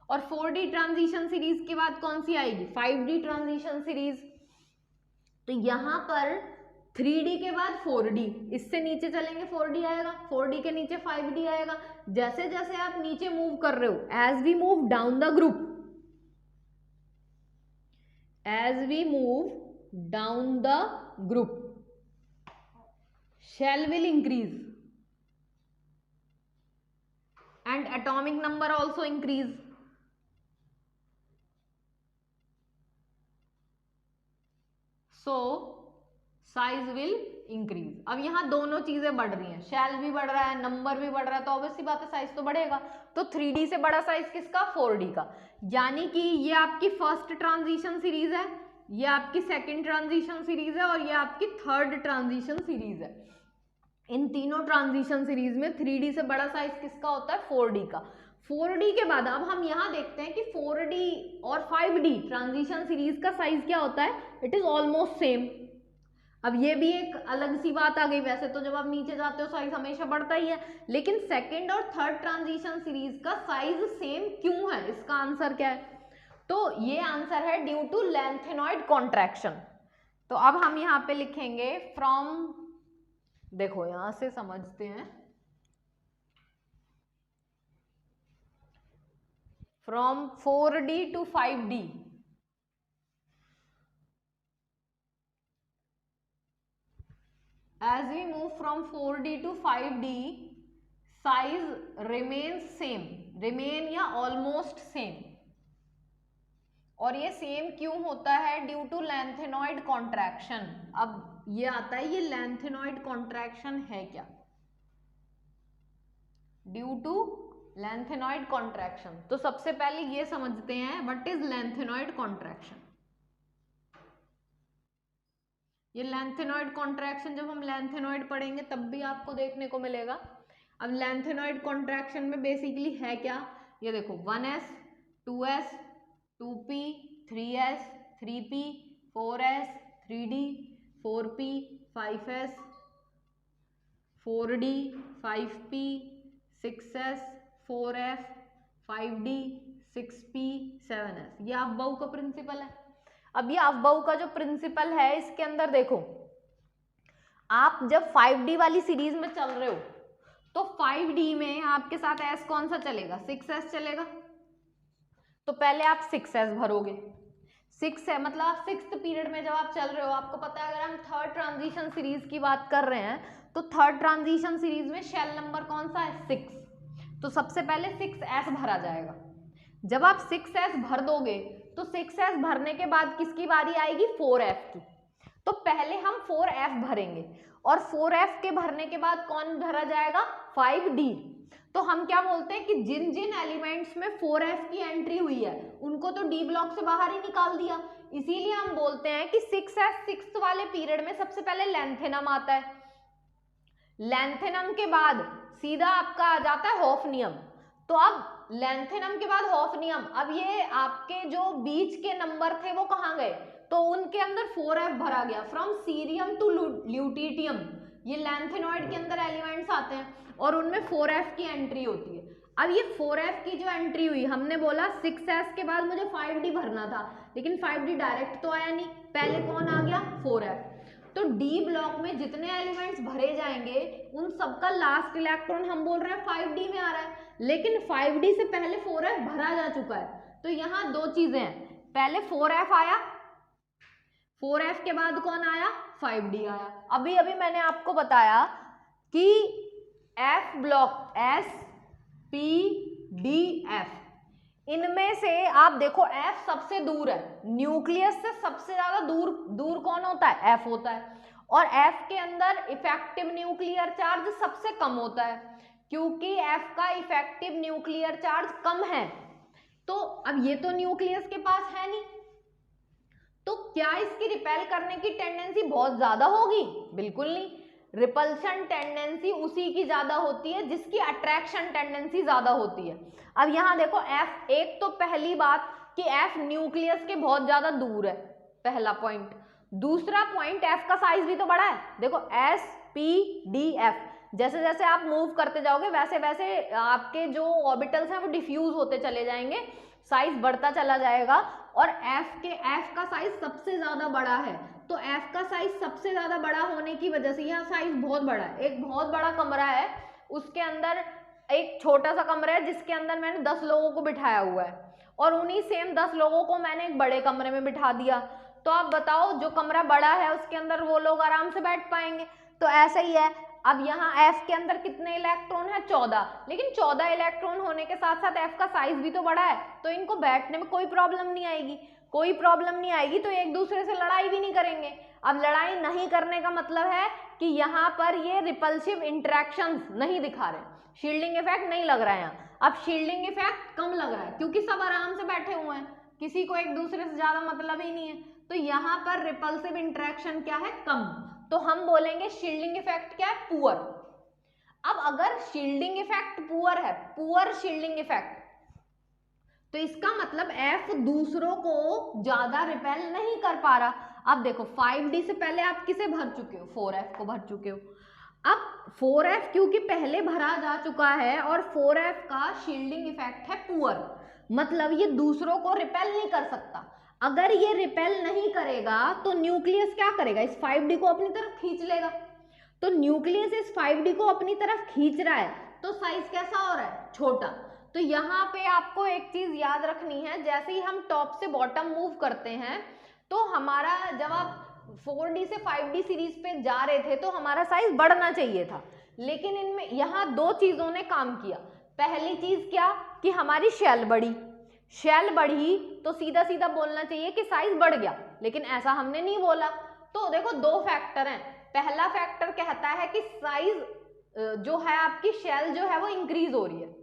और 4D ट्रांजिशन सीरीज के बाद कौन सी आएगी, 5D ट्रांजिशन सीरीज। तो यहां पर 3D के बाद 4D, इससे नीचे चलेंगे 4D आएगा, 4D के नीचे 5D आएगा। जैसे जैसे आप नीचे मूव कर रहे हो, as we move down the group, as we move down the group, shell will increase and atomic number also increase. So size will increase. अब यहाँ दोनों चीजें बढ़ रही हैं, शेल भी बढ़ रहा है, नंबर भी बढ़ रहा है, तो ऑब्वियसली बात है साइज तो बढ़ेगा। तो 3D से बड़ा साइज किसका, 4D का। यानी कि ये आपकी फर्स्ट ट्रांजिशन सीरीज है, ये आपकी सेकंड ट्रांजिशन सीरीज है और ये आपकी थर्ड ट्रांजिशन सीरीज है। इन तीनों ट्रांजिशन सीरीज में 3D से बड़ा साइज किसका होता है, 4D का। 4D के बाद अब हम यहाँ देखते हैं कि 4D और 5D ट्रांजिशन सीरीज का साइज क्या होता है, इट इज ऑलमोस्ट सेम। अब ये भी एक अलग सी बात आ गई, वैसे तो जब आप नीचे जाते हो साइज हमेशा बढ़ता ही है, लेकिन सेकेंड और थर्ड ट्रांजिशन सीरीज का साइज सेम क्यों है, इसका आंसर क्या है, तो ये आंसर है ड्यू टू लैंथेनॉइड कॉन्ट्रैक्शन। तो अब हम यहाँ पे लिखेंगे फ्रॉम, देखो यहां से समझते हैं, from 4D to 5D, as we move from 4D to 5D size remains same, remain या almost same। और ये सेम क्यों होता है, ड्यू टू लैंथेनॉइड कॉन्ट्रैक्शन। अब ये आता है, ये लैंथेनॉइड कॉन्ट्रैक्शन है क्या, ड्यू टू लैंथेनॉइड कॉन्ट्रैक्शन। तो सबसे पहले ये समझते हैं व्हाट इज लैंथेनॉइड कॉन्ट्रैक्शन। ये लैंथेनॉइड कॉन्ट्रैक्शन जब हम लैंथेनॉइड पढ़ेंगे तब भी आपको देखने को मिलेगा। अब लैंथेनॉइड कॉन्ट्रैक्शन में बेसिकली है क्या, ये देखो 1s 2s 2p 3s 3p 4s 3d 4p 5s 4d 5p 6s 4f 5d 6p 7s। ये अफबाउ का प्रिंसिपल है। अब ये अफबाउ का जो प्रिंसिपल है इसके अंदर देखो, आप जब 5D वाली सीरीज में चल रहे हो तो 5D में आपके साथ S कौन सा चलेगा, 6S चलेगा। तो पहले आप 6S भरोगे, 6 है मतलब 6th पीरियड में जब आप चल रहे हो, आपको पता है अगर हम थर्ड ट्रांजिशन सीरीज की बात कर रहे हैं तो थर्ड ट्रांजिशन सीरीज में शेल नंबर कौन सा है, 6। तो सबसे पहले 6S भरा जाएगा। जब आप 6S भर दोगे तो 6S भरने के बाद किसकी बारी आएगी, 4F की। तो पहले हम 4F भरेंगे और 4F के भरने के बाद कौन भरा जाएगा, 5D। तो हम क्या बोलते हैं कि जिन जिन एलिमेंट्स में 4F की एंट्री हुई है उनको तो D ब्लॉक से बाहर ही निकाल दिया। इसीलिए हम बोलते हैं कि 6S 6th वाले पीरियड में सबसे पहले लैंथेनम आता है, लैंथेनम के बाद सीधा आपका आ जाता है हॉफनियम। तो अब लैंथेनम के बाद हॉफनियम, अब ये आपके जो बीच के नंबर थे वो कहाँ गए, तो उनके अंदर 4F भरा गया। फ्रॉम सीरियम टू ल्यूटिटियम ये लैंथेनॉइड के अंदर एलिमेंट्स आते हैं और उनमें 4F की एंट्री होती है। अब ये 4F की जो एंट्री हुई, हमने बोला 6S के बाद मुझे 5D भरना था, लेकिन 5D डायरेक्ट तो आया नहीं, पहले कौन आ गया, 4F। तो D ब्लॉक में जितने एलिमेंट्स भरे जाएंगे उन सबका लास्ट इलेक्ट्रॉन हम बोल रहे हैं 5D में आ रहा है, लेकिन 5D से पहले 4F भरा जा चुका है। तो यहाँ दो चीजें हैं, पहले 4F आया, 4F के बाद कौन आया, 5D आया। अभी अभी मैंने आपको बताया कि F block S P D F, इनमें से आप देखो F सबसे दूर है, न्यूक्लियस से सबसे ज्यादा दूर कौन होता है, F होता है। और F के अंदर इफेक्टिव न्यूक्लियर चार्ज सबसे कम होता है, क्योंकि F का इफेक्टिव न्यूक्लियर चार्ज कम है। तो अब ये तो न्यूक्लियस के पास है नहीं, तो क्या इसकी रिपेल करने की टेंडेंसी बहुत ज्यादा होगी, बिल्कुल नहीं। रिपल्शन टेंडेंसी उसी की ज्यादा होती है जिसकी अट्रैक्शन टेंडेंसी ज्यादा होती है। अब यहाँ देखो F, एक तो पहली बात कि F न्यूक्लियस के बहुत ज्यादा दूर है, पहला पॉइंट। दूसरा पॉइंट, F का साइज भी तो बड़ा है, देखो S P D F, जैसे जैसे आप मूव करते जाओगे वैसे वैसे आपके जो ऑर्बिटल्स हैं वो डिफ्यूज होते चले जाएंगे, साइज बढ़ता चला जाएगा। और F का साइज सबसे ज्यादा बड़ा है, तो F का साइज सबसे ज्यादा बड़ा होने की वजह से यह साइज बहुत बड़ा है। एक बहुत बड़ा कमरा है, उसके अंदर एक छोटा सा कमरा है जिसके अंदर मैंने 10 लोगों को बिठाया हुआ है, और उन्हीं सेम 10 लोगों को मैंने एक बड़े कमरे में बिठा दिया। तो आप बताओ, जो कमरा बड़ा है उसके अंदर वो लोग आराम से बैठ पाएंगे। तो ऐसा ही है। अब यहाँ F के अंदर कितने इलेक्ट्रॉन है, 14, लेकिन 14 इलेक्ट्रॉन होने के साथ साथ F का साइज भी तो बड़ा है, तो इनको बैठने में कोई प्रॉब्लम नहीं आएगी, कोई प्रॉब्लम नहीं आएगी, तो एक दूसरे से लड़ाई भी नहीं करेंगे। अब लड़ाई नहीं करने का मतलब है कि यहाँ पर ये रिपल्सिव इंटरेक्शंस नहीं दिखा रहे, शील्डिंग इफेक्ट नहीं लग रहा है यहाँ। अब शील्डिंग इफेक्ट कम लग रहा है क्योंकि सब आराम से बैठे हुए हैं, किसी को एक दूसरे से ज्यादा मतलब ही नहीं है, तो यहाँ पर रिपल्सिव इंटरेक्शन क्या है, कम। तो हम बोलेंगे शील्डिंग इफेक्ट क्या है, पुअर। अब अगर शील्डिंग इफेक्ट पुअर है, पुअर शील्डिंग इफेक्ट, तो इसका मतलब F दूसरों को ज्यादा रिपेल नहीं कर पा रहा। अब देखो 5D से पहले आप किसे भर चुके हो, 4F को भर चुके हो। अब 4F क्योंकि पहले भरा जा चुका है और 4F का शील्डिंग इफेक्ट है पुअर, मतलब ये दूसरों को रिपेल नहीं कर सकता। अगर ये रिपेल नहीं करेगा तो न्यूक्लियस क्या करेगा, इस 5D को अपनी तरफ खींच लेगा। तो न्यूक्लियस इस 5D को अपनी तरफ खींच रहा है, तो साइज कैसा हो रहा है, छोटा। तो यहाँ पे आपको एक चीज याद रखनी है, जैसे ही हम टॉप से बॉटम मूव करते हैं तो हमारा, जब आप 4D से 5D सीरीज पे जा रहे थे तो हमारा साइज बढ़ना चाहिए था, लेकिन इनमें यहाँ दो चीजों ने काम किया। पहली चीज क्या कि हमारी शेल बढ़ी, शेल बढ़ी तो सीधा सीधा बोलना चाहिए कि साइज बढ़ गया, लेकिन ऐसा हमने नहीं बोला। तो देखो दो फैक्टर हैं, पहला फैक्टर कहता है कि साइज जो है आपकी शेल जो है वो इंक्रीज हो रही है,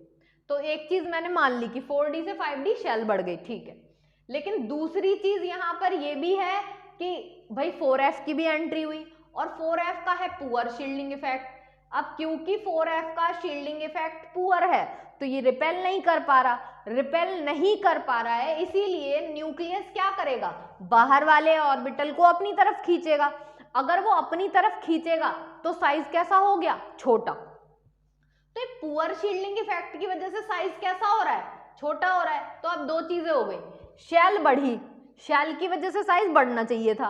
तो एक चीज मैंने मान ली कि 4D से 5D शेल बढ़ गई, ठीक है। लेकिन दूसरी चीज यहाँ पर ये भी है कि भाई 4F की भी एंट्री हुई और 4F का है पुअर शील्डिंग इफेक्ट। अब क्योंकि 4F का शील्डिंग इफेक्ट पुअर है तो ये रिपेल नहीं कर पा रहा, रिपेल नहीं कर पा रहा है, इसीलिए न्यूक्लियस क्या करेगा, बाहर वाले ऑर्बिटल को अपनी तरफ खींचेगा। अगर वो अपनी तरफ खींचेगा तो साइज कैसा हो गया, छोटा। तो ये पुअर शील्डिंग इफेक्ट की वजह से साइज कैसा हो रहा है, छोटा हो रहा है। तो अब दो चीजें हो गई, शेल बढ़ी, शेल की वजह से साइज बढ़ना चाहिए था,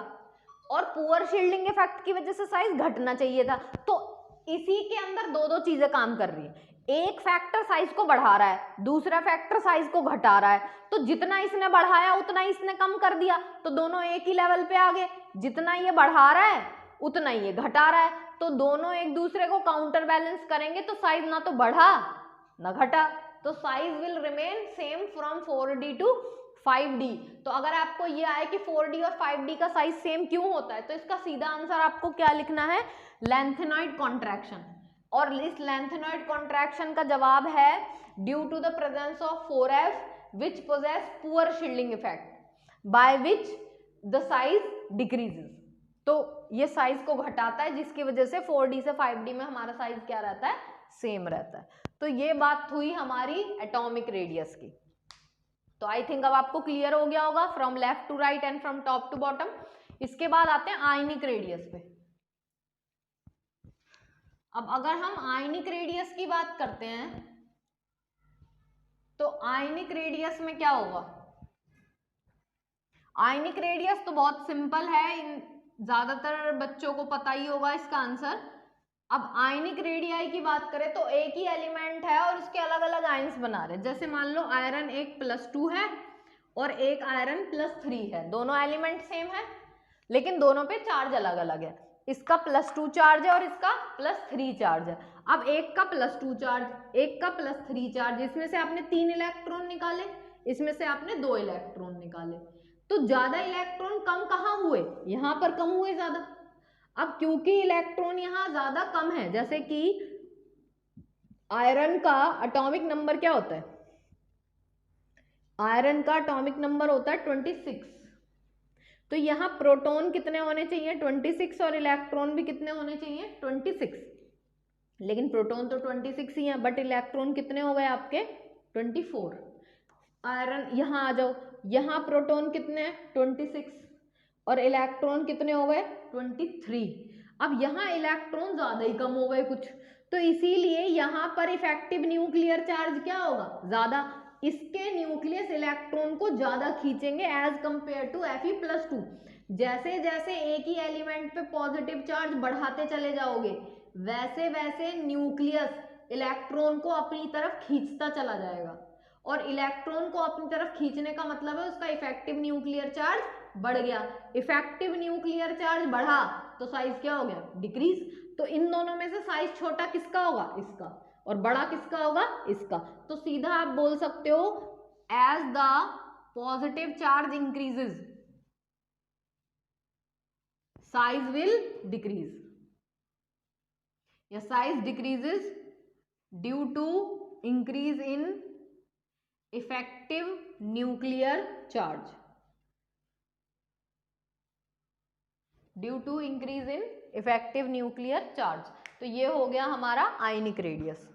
और पुअर शील्डिंग इफेक्ट की वजह से साइज घटना चाहिए था। तो इसी के अंदर दो दो चीजें काम कर रही है, एक फैक्टर साइज को बढ़ा रहा है, दूसरा फैक्टर साइज को घटा रहा है। तो जितना इसने बढ़ाया उतना इसने कम कर दिया, तो दोनों एक ही लेवल पे आ गए। जितना ये बढ़ा रहा है उतना ये घटा रहा है, तो दोनों एक दूसरे को काउंटर बैलेंस करेंगे, तो साइज ना तो बढ़ा ना घटा, तो size will remain same from 4D to 5D। तो अगर आपको ये आए कि 4D और 5D का साइज सेम क्यों होता है, तो इसका सीधा आंसर आपको क्या लिखना है, लेंथेनॉइड कॉन्ट्रैक्शन। और इस लेंथेनॉइड कॉन्ट्रैक्शन का जवाब है due to the presence of 4F which possess poor shielding effect by which the size decreases। तो ये साइज को घटाता है, जिसकी वजह से 4D से 5D में हमारा साइज क्या रहता है, सेम रहता है। तो ये बात हुई हमारी एटॉमिक रेडियस की। तो आई थिंक अब आपको क्लियर हो गया होगा from left to right and from top to bottom. इसके बाद आते हैं आयनिक रेडियस पे। अब अगर हम आयनिक रेडियस की बात करते हैं तो आयनिक रेडियस में क्या होगा, आयनिक रेडियस तो बहुत सिंपल है, ज्यादातर बच्चों को पता ही होगा इसका आंसर। अब आयनिक रेडियाई की बात करें तो एक ही एलिमेंट है और उसके अलग अलग आयंस बना रहे हैं। जैसे मान लो आयरन एक +2 है और एक आयरन +3 है, दोनों एलिमेंट सेम है लेकिन दोनों पे चार्ज अलग अलग है। इसका +2 चार्ज है और इसका +3 चार्ज है। अब एक का +2 चार्ज, एक का +3 चार्ज, इसमें से आपने 3 इलेक्ट्रॉन निकाले, इसमें से आपने 2 इलेक्ट्रॉन निकाले, तो ज्यादा इलेक्ट्रॉन कम कहाँ हुए, यहां पर कम हुए ज्यादा। अब क्योंकि इलेक्ट्रॉन यहां ज्यादा कम है, जैसे कि आयरन का एटॉमिक नंबर क्या होता है, आयरन का एटॉमिक नंबर होता है 26, तो यहाँ प्रोटॉन कितने होने चाहिए 26 और इलेक्ट्रॉन भी कितने होने चाहिए 26, लेकिन प्रोटॉन तो 26 ही है बट इलेक्ट्रॉन कितने हो गए आपके 24। आयरन यहाँ आ जाओ, यहाँ प्रोटॉन कितने 26 और इलेक्ट्रॉन कितने हो गए 23। अब यहाँ इलेक्ट्रॉन ज्यादा ही कम हो गए कुछ, तो इसीलिए यहाँ पर इफेक्टिव न्यूक्लियर चार्ज क्या होगा ज्यादा, इसके न्यूक्लियस इलेक्ट्रॉन को ज्यादा खींचेंगे एज कंपेयर टू Fe+2। जैसे जैसे एक ही एलिमेंट पे पॉजिटिव चार्ज बढ़ाते चले जाओगे वैसे वैसे न्यूक्लियस इलेक्ट्रॉन को अपनी तरफ खींचता चला जाएगा, और इलेक्ट्रॉन को अपनी तरफ खींचने का मतलब है उसका इफेक्टिव न्यूक्लियर चार्ज बढ़ गया। इफेक्टिव न्यूक्लियर चार्ज बढ़ा तो साइज क्या हो गया डिक्रीज। तो इन दोनों में से साइज छोटा किसका होगा इसका, और बड़ा किसका होगा इसका। तो सीधा आप बोल सकते हो as the positive charge increases size will decrease, या size decreases due to increase in effective nuclear charge, due to increase in effective nuclear charge. तो ये हो गया हमारा आयनिक रेडियस।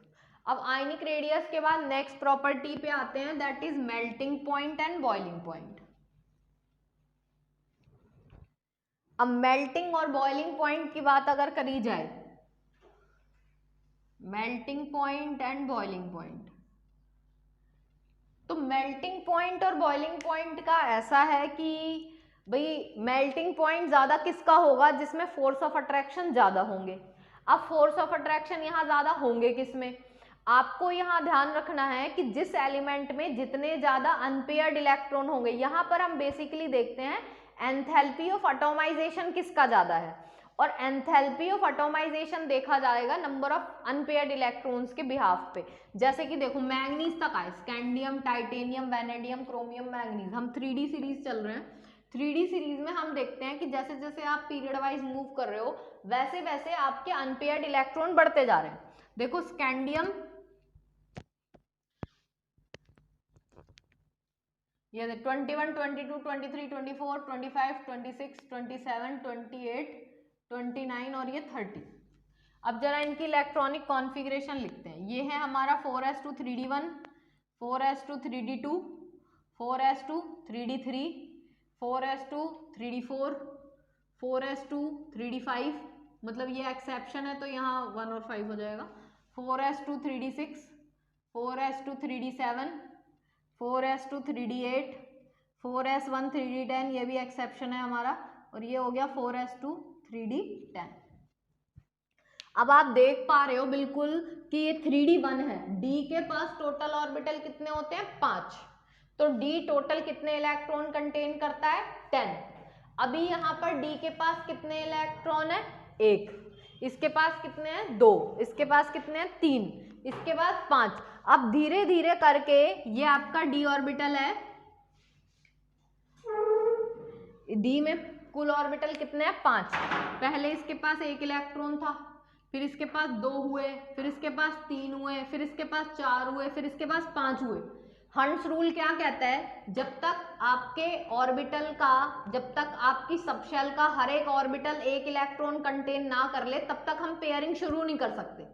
अब आयनिक रेडियस के बाद नेक्स्ट प्रॉपर्टी पे आते हैं, that is melting point and boiling point. अब मेल्टिंग और बॉइलिंग पॉइंट की बात अगर करी जाए, melting point and boiling point, तो मेल्टिंग पॉइंट और बॉइलिंग पॉइंट का ऐसा है कि भाई मेल्टिंग पॉइंट ज्यादा किसका होगा जिसमें फोर्स ऑफ अट्रैक्शन ज्यादा होंगे। अब फोर्स ऑफ अट्रैक्शन यहाँ ज्यादा होंगे किसमें, आपको यहाँ ध्यान रखना है कि जिस एलिमेंट में जितने ज्यादा अनपेयर्ड इलेक्ट्रॉन होंगे, यहाँ पर हम बेसिकली देखते हैं एंथैल्पी ऑफ एटॉमाइजेशन किसका ज्यादा है, और एंथैल्पी ऑफ एटॉमाइजेशन देखा जाएगा नंबर ऑफ अनपेयर्ड इलेक्ट्रॉन्स के बिहाफ पे। जैसे कि देखो मैंगनीज तक आए, scandium, titanium, vanadium, chromium, manganese, हम 3D सीरीज चल रहे हैं। 3D सीरीज में हम देखते हैं कि जैसे जैसे आप पीरियड वाइज मूव कर रहे हो वैसे वैसे आपके अनपेयर्ड इलेक्ट्रॉन बढ़ते जा रहे हैं। देखो स्कैंडियम, ये 21, 22, 23, 24, 25, 26, 27, 28, 29 और ये 30। अब जरा इनकी इलेक्ट्रॉनिक कॉन्फ़िगरेशन लिखते हैं। ये है हमारा 4s2 3d1, 4s2 3d2, 4s2 3d3, 4s2 3d4, 4s2 3d5, मतलब ये एक्सेप्शन है तो यहाँ 1 और 5 हो जाएगा, 4s2 3d6, 4s2 3d7, 4s2 3d8, 4s1 3d10, ये भी एक्सेप्शन है हमारा, और ये हो गया 4s2 3d10। अब आप देख पा रहे हो बिल्कुल कि ये 3d1 है, d के पास टोटल ऑर्बिटल कितने होते हैं 5, तो d टोटल कितने इलेक्ट्रॉन कंटेन करता है 10। अभी यहाँ पर d के पास कितने इलेक्ट्रॉन है 1, इसके पास कितने हैं 2, इसके पास कितने हैं 3, इसके पास 5। अब धीरे धीरे करके ये आपका d ऑर्बिटल है, d में कुल ऑर्बिटल कितने हैं 5। पहले इसके पास 1 इलेक्ट्रॉन था, फिर इसके पास 2 हुए, फिर इसके पास 3 हुए, फिर इसके पास 4 हुए, फिर इसके पास 5 हुए। हंट्स रूल क्या कहता है, जब तक आपके ऑर्बिटल का, जब तक आपकी सबशेल का हर एक ऑर्बिटल 1 इलेक्ट्रॉन कंटेन ना कर ले तब तक हम पेयरिंग शुरू नहीं कर सकते।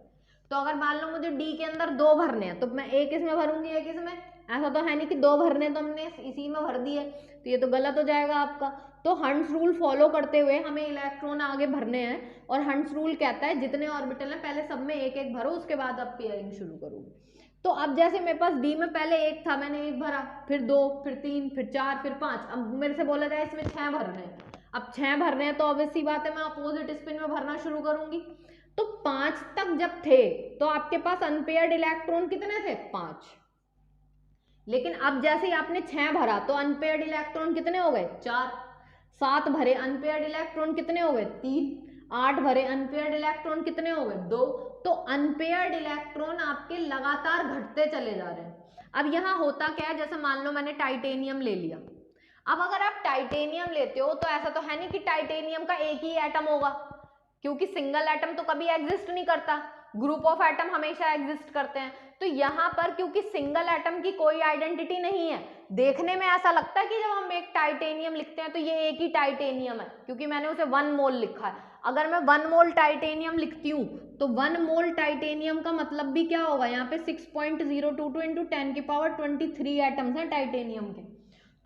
तो अगर मान लो मुझे डी के अंदर 2 भरने हैं तो मैं एक इसमें भरूंगी एक इसमें, ऐसा तो है नहीं कि 2 भरने तो हमने इसी में भर दिए, तो ये तो गलत हो जाएगा आपका। तो हंट्स रूल फॉलो करते हुए हमें इलेक्ट्रॉन आगे भरने हैं, और हंट्स रूल कहता है जितने ऑर्बिटल हैं पहले सब में एक एक भरो, उसके बाद आप पेयरिंग शुरू करो। तो अब जैसे मेरे पास डी में पहले 1 था, मैंने 1 भरा, फिर 2, फिर 3, फिर 4, फिर 5। अब मेरे से बोला जाए इसमें 6 भरने हैं, अब 6 भरने हैं तो ऑब्वियस सी बात है मैं अपोजिट स्पिन में भरना शुरू करूंगी। तो 5 तक जब थे तो आपके पास अनपेयर्ड इलेक्ट्रॉन कितने थे 5, लेकिन अब जैसे ही आपने 6 भरा तो अनपेयर्ड इलेक्ट्रॉन कितने हो गए 4, 7 भरे अनपेयर्ड इलेक्ट्रॉन कितने हो गए 3, 8 भरे अनपेयर्ड इलेक्ट्रॉन कितने हो गए 2। तो अनपेयर्ड इलेक्ट्रॉन आपके लगातार घटते चले जा रहे हैं। अब यहाँ होता क्या है, जैसे मान लो मैंने टाइटेनियम ले लिया। अब अगर आप टाइटेनियम लेते हो तो ऐसा तो है नहीं कि टाइटेनियम का एक ही एटम होगा, क्योंकि सिंगल एटम तो कभी एग्जिस्ट नहीं करता, ग्रुप ऑफ एटम हमेशा एग्जिस्ट करते हैं। तो यहाँ पर क्योंकि सिंगल एटम की कोई आइडेंटिटी नहीं है, देखने में ऐसा लगता है कि जब हम एक टाइटेनियम लिखते हैं तो ये एक ही टाइटेनियम है, क्योंकि मैंने उसे 1 मोल लिखा है। अगर मैं 1 मोल टाइटेनियम लिखती हूँ तो 1 मोल टाइटेनियम का मतलब भी क्या होगा, यहाँ पे 6.022 × 10⁻23 एटम्स हैं टाइटेनियम के।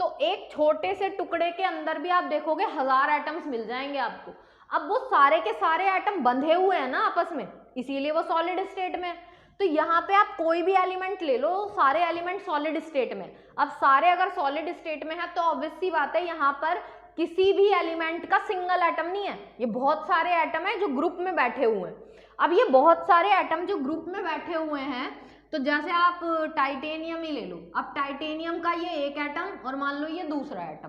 तो एक छोटे से टुकड़े के अंदर भी आप देखोगे 1000 एटम्स मिल जाएंगे आपको। अब वो सारे के सारे एटम बंधे हुए हैं ना आपस में, इसीलिए वो सॉलिड स्टेट में है। तो यहाँ पे आप कोई भी एलिमेंट ले लो, सारे एलिमेंट सॉलिड स्टेट में। अब सारे अगर सॉलिड स्टेट में है तो ऑब्वियस सी बात है यहाँ पर किसी भी एलिमेंट का सिंगल एटम नहीं है, ये बहुत सारे एटम है जो ग्रुप में बैठे हुए हैं। अब ये बहुत सारे एटम जो ग्रुप में बैठे हुए हैं, तो जैसे आप टाइटेनियम ही ले लो, अब टाइटेनियम का ये एक एटम और मान लो ये दूसरा एटम।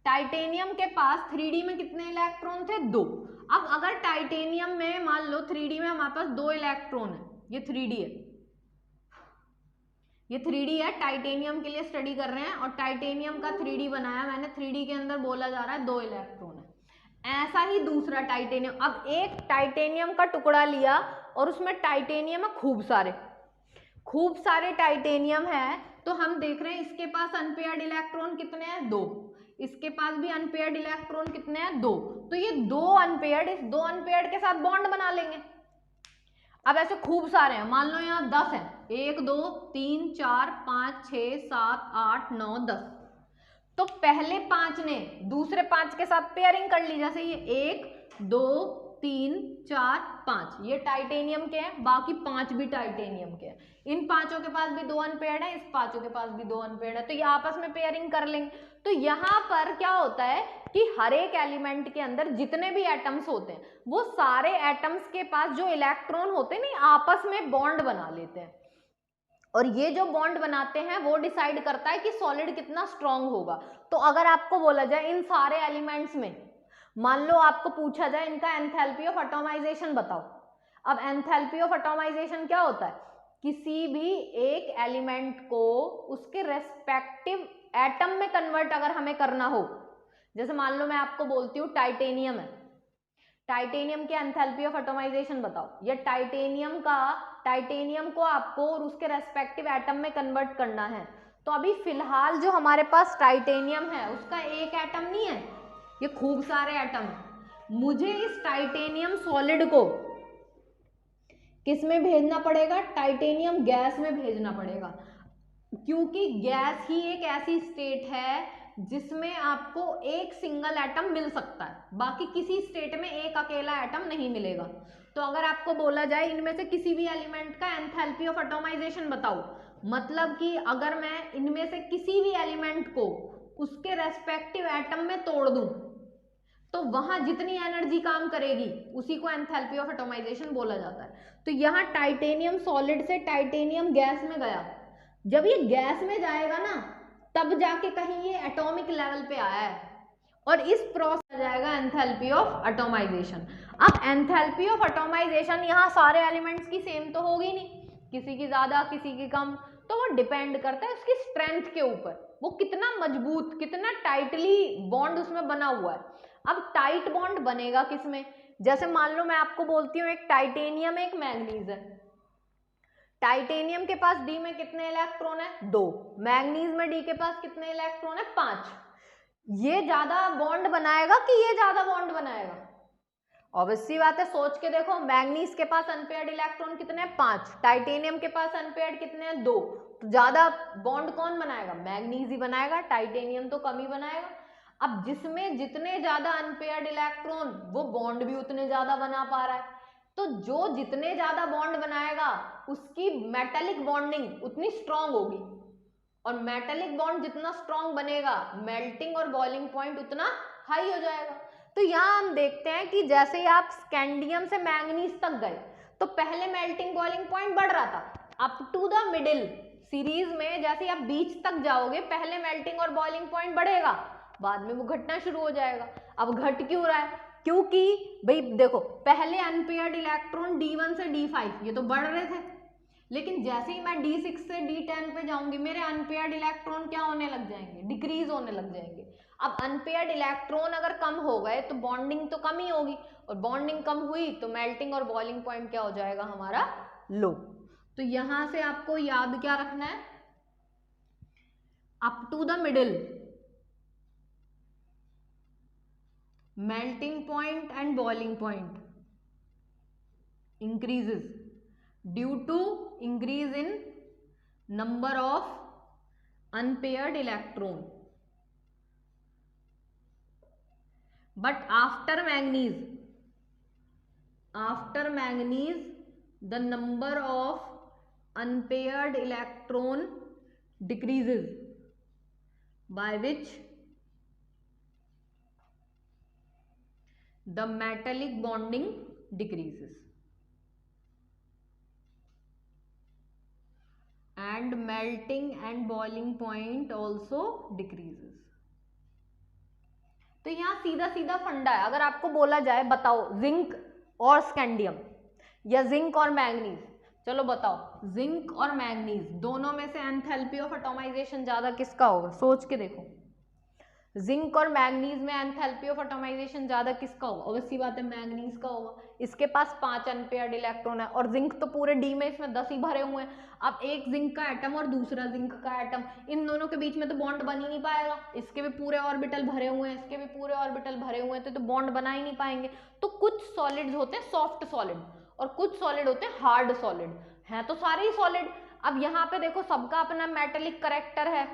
टाइटेनियम के पास 3D में कितने इलेक्ट्रॉन थे 2। अब अगर टाइटेनियम में मान लो 3D में हमारे पास 2 इलेक्ट्रॉन है, ये 3D है, ये 3D है, टाइटेनियम के लिए स्टडी कर रहे हैं और टाइटेनियम का 3D बनाया मैंने, 3D के अंदर बोला जा रहा है 2 इलेक्ट्रॉन है। ऐसा ही दूसरा टाइटेनियम, अब एक टाइटेनियम का टुकड़ा लिया और उसमें टाइटेनियम है खूब सारे टाइटेनियम है, तो हम देख रहे हैं इसके पास अनपेयर्ड इलेक्ट्रॉन कितने हैं 2, इसके पास भी अनपेयर्ड इलेक्ट्रॉन कितने हैं 2। तो ये 2 अनपेयर्ड इस 2 अनपेयर्ड के साथ बॉन्ड बना लेंगे। अब ऐसे खूब सारे हैं, मान लो यहाँ 10 हैं, 1 2 3 4 5 6 7 8 9 10। तो पहले 5 ने दूसरे 5 के साथ पेयरिंग कर ली, जैसे ये 1 2 3 4 5 ये टाइटेनियम के हैं, बाकी 5 भी टाइटेनियम के हैं। इन 5 के पास भी 2 अनपेयर्ड है, इस 5 के पास भी 2 अनपेयर्ड है, तो ये आपस में पेयरिंग कर लेंगे। तो यहाँ पर क्या होता है कि हर एक एलिमेंट के अंदर जितने भी एटम्स होते हैं वो सारे एटम्स के पास जो इलेक्ट्रॉन होते हैं नहीं आपस में बॉन्ड बना लेते हैं, और ये जो बॉन्ड बनाते हैं वो डिसाइड करता है कि सॉलिड कितना स्ट्रांग होगा। तो अगर आपको बोला जाए इन सारे एलिमेंट्स में, मान लो आपको पूछा जाए इनका एंथैल्पी ऑफ एटॉमाइजेशन बताओ। अब एंथैल्पी ऑफ एटॉमाइजेशन क्या होता है, किसी भी एक एलिमेंट को उसके रेस्पेक्टिव एटम में कन्वर्ट अगर हमें करना हो, जैसे मान लो मैं आपको बोलती हूँ टाइटेनियम है, टाइटेनियम के एंथैल्पी ऑफ एटॉमाइजेशन बताओ, या टाइटेनियम को आपको और उसके रेस्पेक्टिव एटम में कन्वर्ट करना है। तो अभी फिलहाल जो हमारे पास टाइटेनियम है उसका एक एटम नहीं है, ये खूब सारे एटम है। मुझे इस टाइटेनियम सॉलिड को किस में भेजना पड़ेगा, टाइटेनियम गैस में भेजना पड़ेगा, क्योंकि गैस ही एक ऐसी स्टेट है जिसमें आपको एक सिंगल एटम मिल सकता है, बाकी किसी स्टेट में एक अकेला एटम नहीं मिलेगा। तो अगर आपको बोला जाए इनमें से किसी भी एलिमेंट का एंथैल्पी ऑफ एटॉमाइजेशन बताओ, मतलब कि अगर मैं इनमें से किसी भी एलिमेंट को उसके रेस्पेक्टिव एटम में तोड़ दूं तो वहां जितनी एनर्जी काम करेगी उसी को एंथैल्पी ऑफ एटॉमाइजेशन बोला जाता है। तो यहाँ टाइटेनियम सॉलिड से टाइटेनियम गैस में गया, जब ये गैस में जाएगा ना तब जाके कहीं ये एटॉमिक लेवल पे आया है और इस प्रोसेस जाएगा एंथैल्पी ऑफ एटॉमाइजेशन। अब एंथैल्पी ऑफ एटॉमाइजेशन यहाँ सारे एलिमेंट्स की सेम तो होगी नहीं, किसी की ज्यादा किसी की कम, तो वो डिपेंड करता है उसकी स्ट्रेंथ के ऊपर, वो कितना मजबूत कितना टाइटली बॉन्ड उसमें बना हुआ है। अब टाइट बॉन्ड बनेगा किसमें, जैसे मान लो मैं आपको बोलती हूँ एक टाइटेनियम एक मैग्नीज है, टाइटेनियम के पास डी में कितने इलेक्ट्रॉन है 2, मैग्नीज में डी के पास कितने इलेक्ट्रॉन है 5। ये ज्यादा बॉन्ड बनाएगा कि ये ज्यादा बॉन्ड बनाएगा, ऑब्वियस सी बात है, सोच के देखो, मैग्नीज के पास अनपेयर्ड इलेक्ट्रॉन कितने हैं 5, टाइटेनियम के पास अनपेयर्ड कितने हैं 2, तो ज्यादा बॉन्ड कौन बनाएगा, मैग्नीज ही बनाएगा, टाइटेनियम तो कम ही बनाएगा। अब जिसमें जितने ज्यादा अनपेयर्ड इलेक्ट्रॉन वो बॉन्ड भी उतने ज्यादा बना पा रहा है, तो जो जितने ज्यादा बॉन्ड बनाएगा उसकी मेटेलिक बॉन्डिंग उतनी स्ट्रांग होगी, और मेटेलिक बॉन्ड जितना स्ट्रांग बनेगा मेल्टिंग और बॉइलिंग पॉइंट उतना हाई हो जाएगा। तो यहाँ हम देखते हैं कि जैसे ही आप स्कैंडियम से मैंगनीज तक गए तो पहले मेल्टिंग बॉइलिंग पॉइंट बढ़ रहा था, up to the middle series में जैसे आप बीच तक जाओगे पहले मेल्टिंग और बॉइलिंग पॉइंट बढ़ेगा, बाद में वो घटना शुरू हो जाएगा। अब घट क्यों रहा है, क्योंकि भाई देखो पहले अनपेयर्ड इलेक्ट्रॉन D1 से D5 ये तो बढ़ रहे थे, लेकिन जैसे ही मैं D6 से D10 पे जाऊंगी मेरे अनपेयर्ड इलेक्ट्रॉन क्या होने लग जाएंगे, डिक्रीज होने लग जाएंगे। अब अनपेयर्ड इलेक्ट्रॉन अगर कम हो गए तो बॉन्डिंग तो कम ही होगी, और बॉन्डिंग कम हुई तो मेल्टिंग और बॉइलिंग पॉइंट क्या हो जाएगा हमारा लो। तो यहां से आपको याद क्या रखना है, up to the middle melting point and boiling point increases due to increase in number of unpaired electron, but after manganese the number of unpaired electron decreases, by which the metallic bonding decreases and melting and boiling point also decreases। तो यहाँ सीधा सीधा फंडा है, अगर आपको बोला जाए बताओ जिंक और स्कैंडियम या जिंक और मैंगनीज, चलो बताओ जिंक और मैंगनीज दोनों में से एंथैल्पी ऑफ एटॉमाइजेशन ज्यादा किसका होगा, सोच के देखो, जिंक और मैंगनीज में एंथैल्पी ऑफ एटॉमाइजेशन ज्यादा किसका होगा, ऑब्वियस सी बात है मैंगनीज का होगा, इसके पास 5 अनपेयर्ड इलेक्ट्रॉन है और जिंक तो पूरे डी में इसमें 10 ही भरे हुए हैं। अब एक जिंक का एटम और दूसरा जिंक का एटम, इन दोनों के बीच में तो बॉन्ड बन ही नहीं पाएगा, इसके भी पूरे ऑर्बिटल भरे हुए हैं इसके भी पूरे ऑर्बिटल भरे हुए हैं, तो बॉन्ड बना ही नहीं पाएंगे। तो कुछ सॉलिड्स होते हैं सॉफ्ट सॉलिड और कुछ सॉलिड होते हैं हार्ड सॉलिड, हैं तो सारे ही सॉलिड। अब यहाँ पे देखो सबका अपना मेटेलिक करेक्टर है,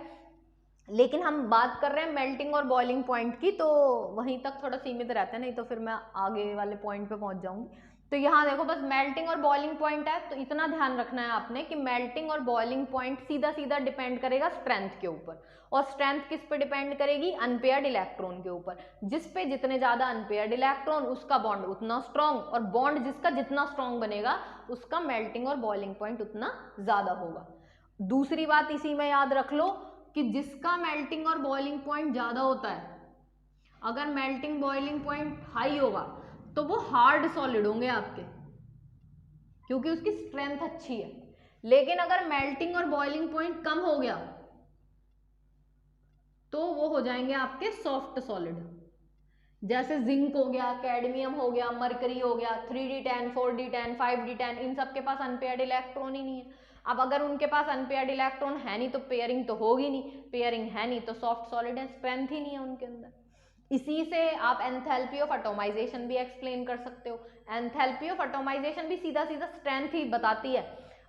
लेकिन हम बात कर रहे हैं मेल्टिंग और बॉइलिंग पॉइंट की, तो वहीं तक थोड़ा सीमित रहता है, नहीं तो फिर मैं आगे वाले पॉइंट पे पहुंच जाऊंगी। तो यहाँ देखो बस मेल्टिंग और बॉइलिंग पॉइंट है, तो इतना ध्यान रखना है आपने कि मेल्टिंग और बॉइलिंग पॉइंट सीधा सीधा डिपेंड करेगा स्ट्रेंथ के ऊपर, और स्ट्रेंथ किस पे डिपेंड करेगी, अनपेयर्ड इलेक्ट्रॉन के ऊपर। जिस पे जितने ज्यादा अनपेयर्ड इलेक्ट्रॉन उसका बॉन्ड उतना स्ट्रॉन्ग, और बॉन्ड जिसका जितना स्ट्रॉन्ग बनेगा उसका मेल्टिंग और बॉइलिंग पॉइंट उतना ज्यादा होगा। दूसरी बात इसी में याद रख लो कि जिसका मेल्टिंग और बॉइलिंग पॉइंट ज्यादा होता है, अगर मेल्टिंग बॉइलिंग पॉइंट हाई होगा तो वो हार्ड सॉलिड होंगे आपके, क्योंकि उसकी स्ट्रेंथ अच्छी है। लेकिन अगर मेल्टिंग और बॉइलिंग पॉइंट कम हो गया तो वो हो जाएंगे आपके सॉफ्ट सॉलिड, जैसे जिंक हो गया, कैडमियम हो गया, मरकरी हो गया, 3d10 4d10 5d10, इन सब के पास अनपेयर्ड इलेक्ट्रॉन ही नहीं है। अब अगर उनके पास अनपेयर्ड इलेक्ट्रॉन है नहीं तो पेयरिंग तो होगी नहीं, पेयरिंग है नहीं तो सॉफ्ट सॉलिड है, स्ट्रेंथ ही नहीं है उनके अंदर। इसी से आप एंथैल्पी ऑफ एटॉमाइजेशन भी एक्सप्लेन कर सकते हो। एंथैल्पी ऑफ एटॉमाइजेशन भी सीधा सीधा स्ट्रेंथ ही बताती है।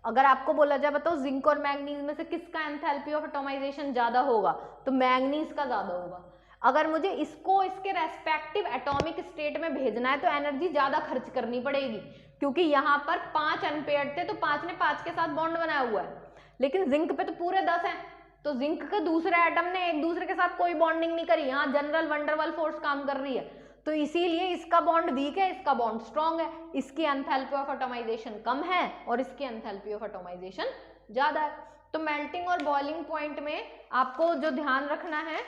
अगर आपको बोला जाए बताओ जिंक और मैंगनीज में से किसका एंथैल्पी ऑफ एटॉमाइजेशन ज्यादा होगा, तो मैंगनीज का ज्यादा होगा। अगर मुझे इसको इसके रेस्पेक्टिव एटॉमिक स्टेट में भेजना है तो एनर्जी ज्यादा खर्च करनी पड़ेगी, क्योंकि यहाँ पर 5 अनपेयर्ड थे तो 5 ने 5 के साथ बॉन्ड बनाया हुआ है, लेकिन जिंक पे तो पूरे 10 हैं, तो जिंक के दूसरे एटम ने एक दूसरे के साथ कोई बॉन्डिंग नहीं करी, यहाँ जनरल वंडरवाल फोर्स काम कर रही है, तो इसीलिए इसका बॉन्ड वीक है, इसका बॉन्ड स्ट्रॉन्ग है, इसकी एंथैल्पी ऑफ एटॉमाइजेशन कम है और इसकी एंथैल्पी ऑफ एटॉमाइजेशन ज्यादा है। तो मेल्टिंग और बॉइलिंग पॉइंट में आपको जो ध्यान रखना है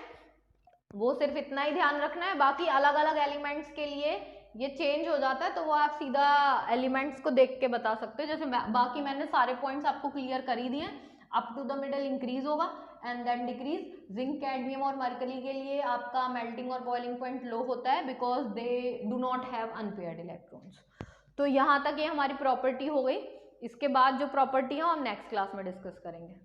वो सिर्फ इतना ही ध्यान रखना है, बाकी अलग अलग एलिमेंट्स के लिए ये चेंज हो जाता है, तो वो आप सीधा एलिमेंट्स को देख के बता सकते हो। जैसे बाकी मैंने सारे पॉइंट्स आपको क्लियर कर ही दिए। Up to the middle increase होगा and then decrease. Zinc, cadmium और मरकरी के लिए आपका मेल्टिंग और बॉइलिंग पॉइंट लो होता है because they do not have unpaired electrons. तो यहाँ तक ये हमारी प्रॉपर्टी हो गई। इसके बाद जो प्रॉपर्टी है हम नेक्स्ट क्लास में डिस्कस करेंगे।